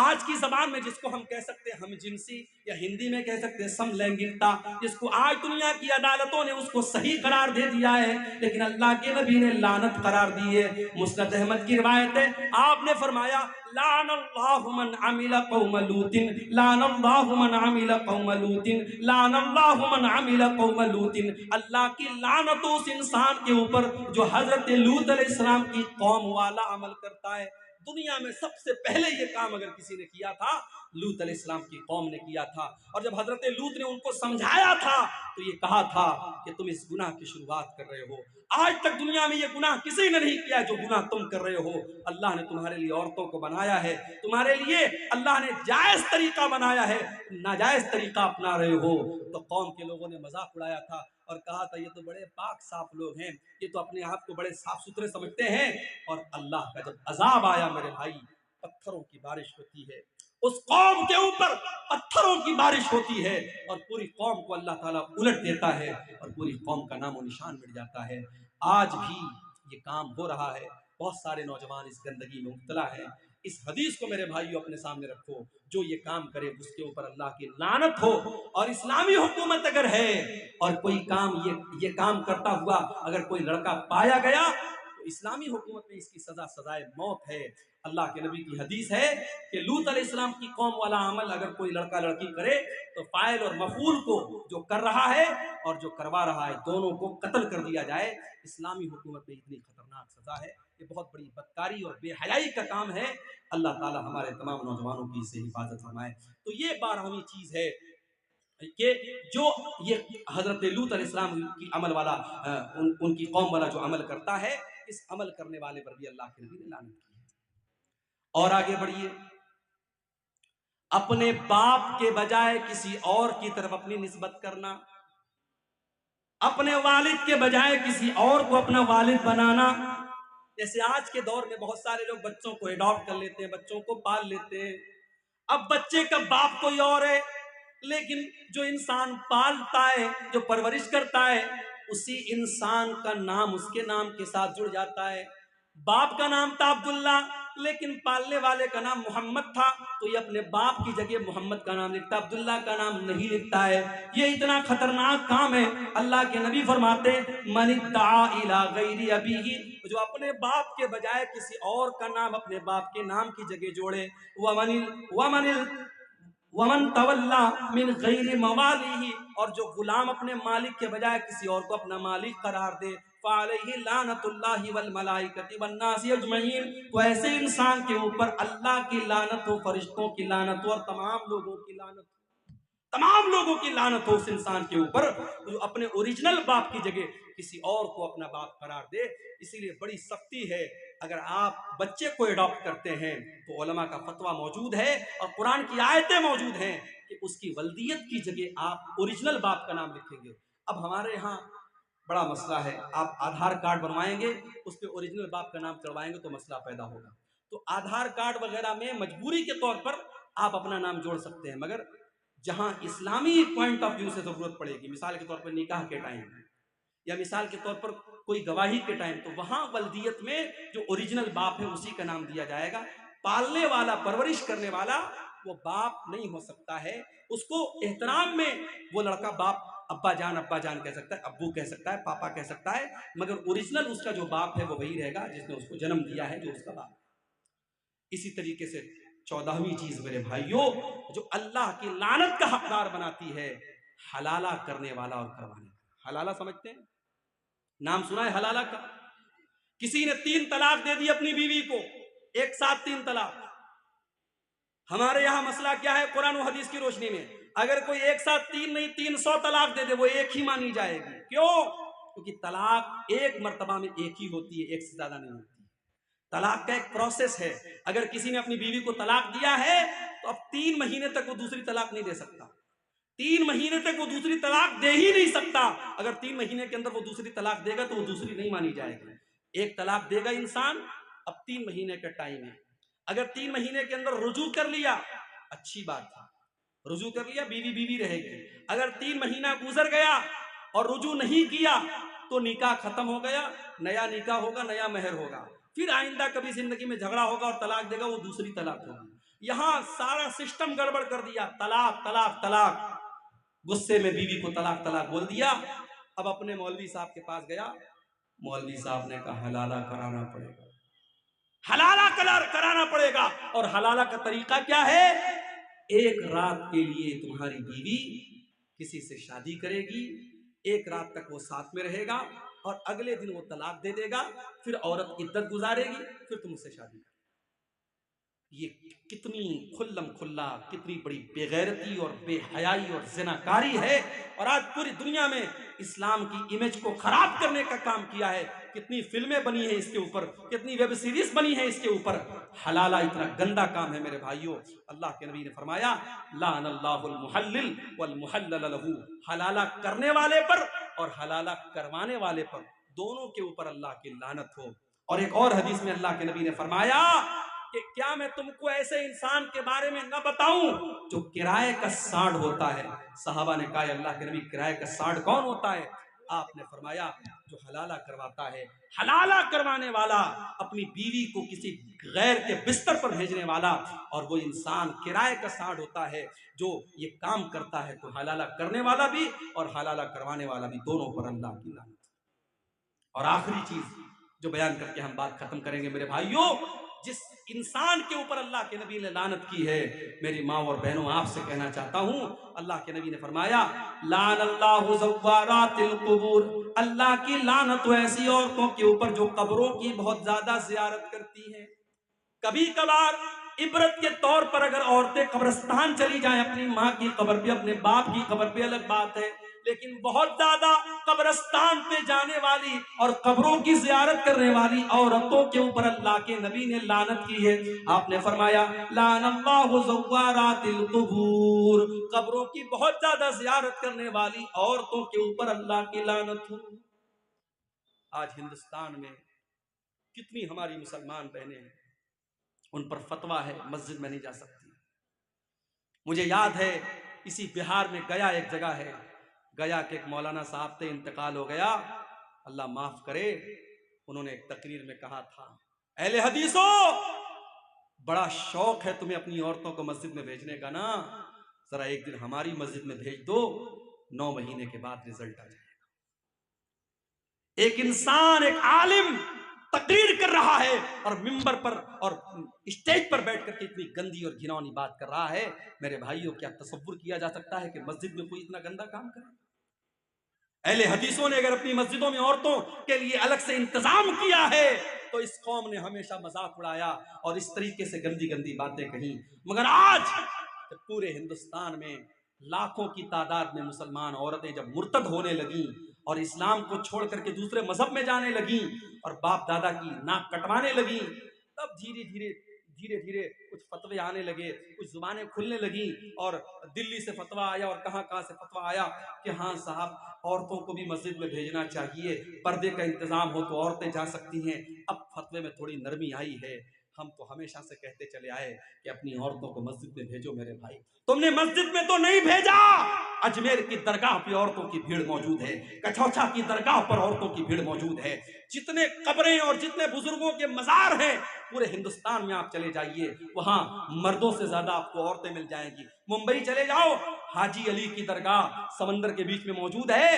آج کی زبان میں جس کو ہم کہہ سکتے ہیں ہم جنسی، یا ہندی میں کہہ سکتے ہیں سم لینگنگتا، جس کو آج دنیا کی عدالتوں نے اس کو صحیح قرار دے دیا ہے، لیکن اللہ کے نبی نے لعنت قرار دی ہے۔ مسند احمد کی روایت ہے، آپ نے فرمایا لعن اللہ من عمل قوم لوط، لعن اللہ من عمل قوم لوط، لعن اللہ من عمل قوم لوط، اللہ کی لعنت اس انسان کے اوپر جو حضرت لوط علیہ السلام کی قوم والا عمل کرتا ہے۔ دنیا میں سب سے پہلے یہ کام اگر کسی نے کیا تھا، لوط علیہ السلام کی قوم نے کیا تھا، اور جب حضرت لوط نے ان کو سمجھایا تھا تو یہ کہا تھا کہ تم اس گناہ کی شروعات کر رہے ہو، آج تک دنیا میں یہ گناہ کسی نے نہیں کیا جو گناہ تم کر رہے ہو۔ اللہ نے تمہارے لیے عورتوں کو بنایا ہے، تمہارے لیے اللہ نے جائز طریقہ بنایا ہے، ناجائز طریقہ اپنا رہے ہو۔ تو قوم کے لوگوں نے مذاق اڑایا تھا اور کہا تھا یہ تو بڑے پاک صاف لوگ ہیں، یہ تو اپنے آپ کو بڑے صاف ستھرے سمجھتے ہیں۔ اور اللہ کا جب عذاب آیا میرے بھائی، پتھروں کی بارش ہوتی ہے، اس قوم کے اوپر پتھروں کی بارش ہوتی ہے، اور پوری قوم کو اللہ تعالیٰ الٹ دیتا ہے، اور پوری قوم کا نام و نشان مٹ جاتا ہے۔ آج بھی یہ کام ہو رہا ہے، بہت سارے نوجوان اس گندگی میں مبتلا ہیں۔ اس حدیث کو میرے بھائیوں اپنے سامنے رکھو، جو یہ کام کرے اس کے اوپر اللہ کی لعنت ہو۔ اور اسلامی حکومت اگر ہے اور کوئی کام یہ کام کرتا ہوا اگر کوئی لڑکا پایا گیا تو اسلامی حکومت میں اس کی سزا سزائے موت ہے۔ اللہ کے نبی کی حدیث ہے کہ لوط علیہ السلام کی قوم والا عمل اگر کوئی لڑکا لڑکی کرے تو فاعل اور مفعول کو، جو کر رہا ہے اور جو کروا رہا ہے، دونوں کو قتل کر دیا جائے۔ اسلامی حکومت میں اتنی خطرناک سزا ہے، یہ بہت بڑی بدکاری اور بے حیائی کا کام ہے۔ اللہ تعالی ہمارے تمام نوجوانوں کی اس سے حفاظت فرمائے۔ تو یہ 12ویں چیز ہے کہ جو یہ حضرت لوط علیہ السلام کی عمل والا ان کی قوم والا جو عمل کرتا ہے، اس عمل کرنے والے پر بھی اللہ کے نبی نے لعنت کی ہے۔ اور آگے بڑھیے، اپنے باپ کے بجائے کسی اور کی طرف اپنی نسبت کرنا، اپنے والد کے بجائے کسی اور کو اپنا والد بنانا۔ جیسے آج کے دور میں بہت سارے لوگ بچوں کو اڈاپٹ کر لیتے ہیں، بچوں کو پال لیتے ہیں۔ اب بچے کا باپ کوئی اور ہے، لیکن جو انسان پالتا ہے، جو پرورش کرتا ہے، اسی انسان کا نام اس کے نام کے ساتھ جڑ جاتا ہے۔ باپ کا نام تھا عبداللہ، لیکن پالنے والے کا نام محمد تھا، تو یہ اپنے باپ کی جگہ محمد کا نام لکھتا ہے، عبداللہ کا نام نہیں لکھتا ہے۔ یہ اتنا خطرناک کام ہے۔ اللہ کے نبی فرماتے من ادعا الی غیر ابیہ، جو اپنے باپ کے بجائے کسی اور کا نام اپنے باپ کے نام کی جگہ جوڑے، ومن تولا من غیر موالیہ، اور جو غلام اپنے مالک کے بجائے کسی اور کو اپنا مالک قرار دے، فعلیہ لعنت اللہ والملائکۃ والناس اجمعین، تو ایسے انسان کے اوپر اللہ کی لعنت ہو، فرشتوں کی لعنت ہو، اور تمام لوگوں کی لعنت ہو۔ تمام لوگوں کی لعنت ہو اس انسان کے اوپر جو اپنے اوریجنل باپ کی جگہ کسی اور کو اپنا باپ قرار دے۔ اسی لیے بڑی سختی ہے، اگر آپ بچے کو اڈاپٹ کرتے ہیں تو علماء کا فتویٰ موجود ہے اور قرآن کی آیتیں موجود ہیں کہ اس کی ولدیت کی جگہ آپ اوریجنل باپ کا نام لکھیں گے۔ اب ہمارے ہاں بڑا مسئلہ ہے، آپ آدھار کارڈ بنوائیں گے، اس پہ اوریجنل باپ کا نام چڑھوائیں گے تو مسئلہ پیدا ہوگا۔ تو آدھار کارڈ وغیرہ میں مجبوری کے طور پر آپ اپنا نام جوڑ سکتے ہیں، مگر جہاں اسلامی پوائنٹ آف ویو سے ضرورت پڑے گی، مثال کے طور پر نکاح کے ٹائم یا مثال کے طور پر کوئی گواہی کے ٹائم، تو وہاں ولدیت میں جو اوریجنل باپ ہے اسی کا نام دیا جائے گا۔ پالنے والا، پرورش کرنے والا وہ باپ نہیں ہو سکتا ہے، اس کو احترام میں وہ لڑکا باپ ابا جان کہہ سکتا ہے، ابو کہہ سکتا ہے، پاپا کہہ سکتا ہے، مگر اوریجنل اس کا جو باپ ہے وہ وہی رہے گا جس نے اس کو جنم دیا ہے، جو اس کا باپ ہے۔ اسی طریقے سے 14ویں چیز میرے بھائیوں جو اللہ کی لعنت کا حقدار بناتی ہے، حلالہ کرنے والا اور کروانے والا۔ حلالہ سمجھتے ہیں؟ نام سنا ہے حلالہ کا؟ کسی نے 3 طلاق دے دی اپنی بیوی کو، ایک ساتھ 3 طلاق۔ ہمارے یہاں مسئلہ کیا ہے قرآن و حدیث کی روشنی میں؟ اگر کوئی ایک ساتھ 3 نہیں 300 طلاق دے دے وہ ایک ہی مانی جائے گی۔ کیوں؟ کیونکہ طلاق ایک مرتبہ میں ایک ہی ہوتی ہے، ایک سے زیادہ نہیں ہوتی۔ طلاق کا ایک پروسیس ہے۔ اگر کسی نے اپنی بیوی کو طلاق دیا ہے تو اب 3 مہینے تک وہ دوسری طلاق نہیں دے سکتا، 3 مہینے تک وہ دوسری طلاق دے ہی نہیں سکتا۔ اگر 3 مہینے کے اندر وہ دوسری طلاق دے گا تو وہ دوسری نہیں مانی جائے گی۔ ایک طلاق دے گا انسان، اب 3 مہینے کا ٹائم ہے۔ اگر 3 مہینے کے اندر رجوع کر لیا، اچھی بات تھا، رجوع کر لیا، بیوی بیوی رہے گی۔ اگر 3 مہینہ گزر گیا اور رجوع نہیں کیا تو نکاح ختم ہو گیا، نیا نکاح ہوگا، نیا مہر ہوگا، پھر آئندہ کبھی زندگی میں جھگڑا ہوگا اور طلاق دے گا، وہ دوسری طلاق ہوگی۔ یہاں سارا سسٹم گڑبڑ کر دیا، طلاق طلاق طلاق، غصے میں بیوی کو طلاق طلاق بول دیا۔ اب اپنے مولوی صاحب کے پاس گیا، مولوی صاحب نے کہا حلالہ کرانا پڑے گا، حلالہ کرانا پڑے گا۔ اور حلالہ کا طریقہ کیا ہے؟ ایک رات کے لیے تمہاری بیوی کسی سے شادی کرے گی، ایک رات تک وہ ساتھ میں رہے گا اور اگلے دن وہ طلاق دے دے گا، پھر عورت عدت گزارے گی، پھر تم اس سے شادی کرے گی۔ یہ کتنی کھلم کھلا، کتنی بڑی بے غیرتی اور بے حیائی اور زناکاری ہے، اور آج پوری دنیا میں اسلام کی امیج کو خراب کرنے کا کام کیا ہے۔ کتنی فلمیں بنی ہیں اس کے اوپر، کتنی ویب سیریز بنی ہیں اس کے اوپر۔ حلالہ اتنا گندا کام ہے میرے بھائیوں۔ اللہ کے نبی نے فرمایا لعن اللہ المحلل والمحلل لہ، حلالہ کرنے والے پر اور حلالہ کروانے والے پر، دونوں کے اوپر اللہ کی لعنت ہو۔ اور ایک اور حدیث میں اللہ کے نبی نے فرمایا کہ کیا میں تم کو ایسے انسان کے بارے میں نہ بتاؤں جو کرائے کا سانڈ ہوتا ہے؟ صحابہ نے کہا اللہ کے نبی کرائے کا سانڈ کون ہوتا ہے؟ آپ نے فرمایا جو حلالہ کرواتا ہے۔ حلالہ کروانے والا اپنی بیوی کو کسی غیر کے بستر پر بھیجنے والا، اور وہ انسان کرائے کا سانڈ ہوتا ہے جو یہ کام کرتا ہے۔ تو حلالہ کرنے والا بھی اور حلالہ کروانے والا بھی، دونوں پر اللہ کی لعنت۔ اور آخری چیز جو بیان کر کے ہم بات ختم کریں گے میرے بھائیوں، جس انسان کے اوپر اللہ کے نبی نے لعنت کی ہے، میری ماں اور بہنوں آپ سے کہنا چاہتا ہوں، اللہ کے نبی نے فرمایا لعن اللہ زوارات القبور، اللہ کی لعنت ایسی عورتوں کے اوپر جو قبروں کی بہت زیادہ زیارت کرتی ہیں۔ کبھی کبھار عبرت کے طور پر اگر عورتیں قبرستان چلی جائیں، اپنی ماں کی قبر پہ، اپنے باپ کی قبر پہ، الگ بات ہے، لیکن بہت زیادہ قبرستان پہ جانے والی اور قبروں کی زیارت کرنے والی عورتوں کے اوپر اللہ کے نبی نے لعنت کی ہے۔ آپ نے فرمایا لعن اللہ زوارات القبور، قبروں کی بہت زیادہ زیارت کرنے والی عورتوں کے اوپر اللہ کی لعنت ہو۔ آج ہندوستان میں کتنی ہماری مسلمان بہنیں ہیں، ان پر فتویٰ ہے مسجد میں نہیں جا سکتی۔ مجھے یاد ہے اسی بہار میں گیا ایک جگہ ہے، گیا کہ ایک مولانا صاحب تھے، انتقال ہو گیا، اللہ معاف کرے۔ انہوں نے ایک تقریر میں کہا تھا اہل حدیثوں، بڑا شوق ہے تمہیں اپنی عورتوں کو مسجد میں بھیجنے کا نا، ذرا ایک دن ہماری مسجد میں بھیج دو، 9 مہینے کے بعد رزلٹ آ جائے گا۔ ایک انسان، ایک عالم تقریر کر رہا ہے اور ممبر پر اور اسٹیج پر بیٹھ کر کے اتنی گندی اور گھناؤنی بات کر رہا ہے۔ میرے بھائیوں کیا تصور کیا جا سکتا ہے کہ مسجد میں کوئی اتنا گندا کام کرے؟ اہل حدیثوں نے اگر اپنی مسجدوں میں عورتوں کے لیے الگ سے انتظام کیا ہے تو اس قوم نے ہمیشہ مذاق اڑایا اور اس طریقے سے گندی گندی باتیں کہیں، مگر آج جب پورے ہندوستان میں لاکھوں کی تعداد میں مسلمان عورتیں جب مرتد ہونے لگیں اور اسلام کو چھوڑ کر کے دوسرے مذہب میں جانے لگیں اور باپ دادا کی ناک کٹوانے لگیں، تب دھیرے دھیرے کچھ فتوے آنے لگے، کچھ زبانیں کھلنے لگیں، اور دلی سے فتویٰ آیا اور کہاں سے فتویٰ آیا کہ ہاں صاحب عورتوں کو بھی مسجد میں بھیجنا چاہیے، پردے کا انتظام ہو تو عورتیں جا سکتی ہیں۔ اب فتوے میں تھوڑی نرمی آئی ہے۔ ہم تو ہمیشہ سے کہتے چلے آئے کہ اپنی عورتوں کو مسجد میں بھیجو۔ میرے بھائی تم نے مسجد میں تو نہیں بھیجا، اجمیر کی درگاہ پہ عورتوں کی بھیڑ موجود ہے، کچھوچا کی درگاہ پر عورتوں کی بھیڑ موجود ہے، جتنے قبریں اور جتنے بزرگوں کے مزار ہیں پورے ہندوستان میں آپ چلے جائیے، وہاں مردوں سے زیادہ آپ کو عورتیں مل جائیں گی۔ ممبئی چلے جاؤ، حاجی علی کی درگاہ سمندر کے بیچ میں موجود ہے،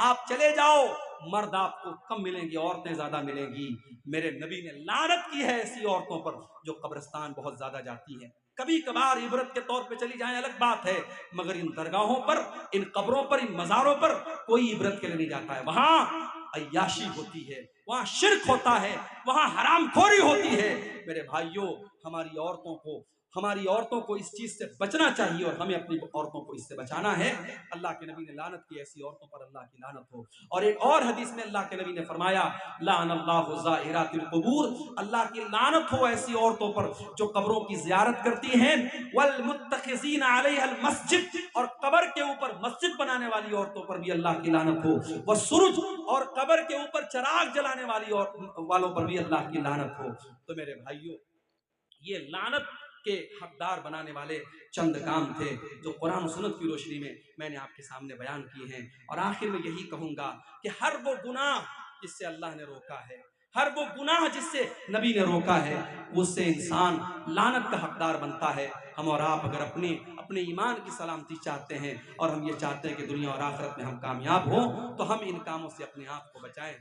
آپ چلے جاؤ، مرد آپ کو کم ملیں گے، عورتیں زیادہ ملیں گی۔ میرے نبی نے لعنت کی ہے ایسی عورتوں پر جو قبرستان بہت زیادہ جاتی ہیں۔ کبھی کبھار عبرت کے طور پہ چلی جائیں الگ بات ہے، مگر ان درگاہوں پر، ان قبروں پر، ان مزاروں پر کوئی عبرت کے لیے نہیں جاتا ہے۔ وہاں عیاشی ہوتی ہے، وہاں شرک ہوتا ہے، وہاں حرام خوری ہوتی ہے۔ میرے بھائیوں، ہماری عورتوں کو اس چیز سے بچنا چاہیے، اور ہمیں اپنی عورتوں کو اس سے بچانا ہے۔ اللہ کے نبی نے لعنت کی ایسی عورتوں پر، اللہ کی لعنت ہو۔ اور ایک اور حدیث میں اللہ کے نبی نے فرمایا، لعن اللہ زائرات القبور، اللہ کی لعنت ہو ایسی عورتوں پر جو قبروں کی زیارت کرتی ہیں، والمتخذین علیہا المسجد، اور قبر کے اوپر مسجد بنانے والی عورتوں پر بھی اللہ کی لعنت ہو، والسرج، اور قبر کے اوپر چراغ جلانے والوں پر بھی اللہ کی لعنت ہو۔ تو میرے بھائیوں، یہ لعنت کے حقدار بنانے والے چند کام تھے جو قرآن و سنت کی روشنی میں نے آپ کے سامنے بیان کی ہیں۔ اور آخر میں یہی کہوں گا کہ ہر وہ گناہ جس سے اللہ نے روکا ہے، ہر وہ گناہ جس سے نبی نے روکا ہے، اس سے انسان لعنت کا حقدار بنتا ہے۔ ہم اور آپ اگر اپنے ایمان کی سلامتی چاہتے ہیں، اور ہم یہ چاہتے ہیں کہ دنیا اور آخرت میں ہم کامیاب ہوں، تو ہم ان کاموں سے اپنے آپ کو بچائیں۔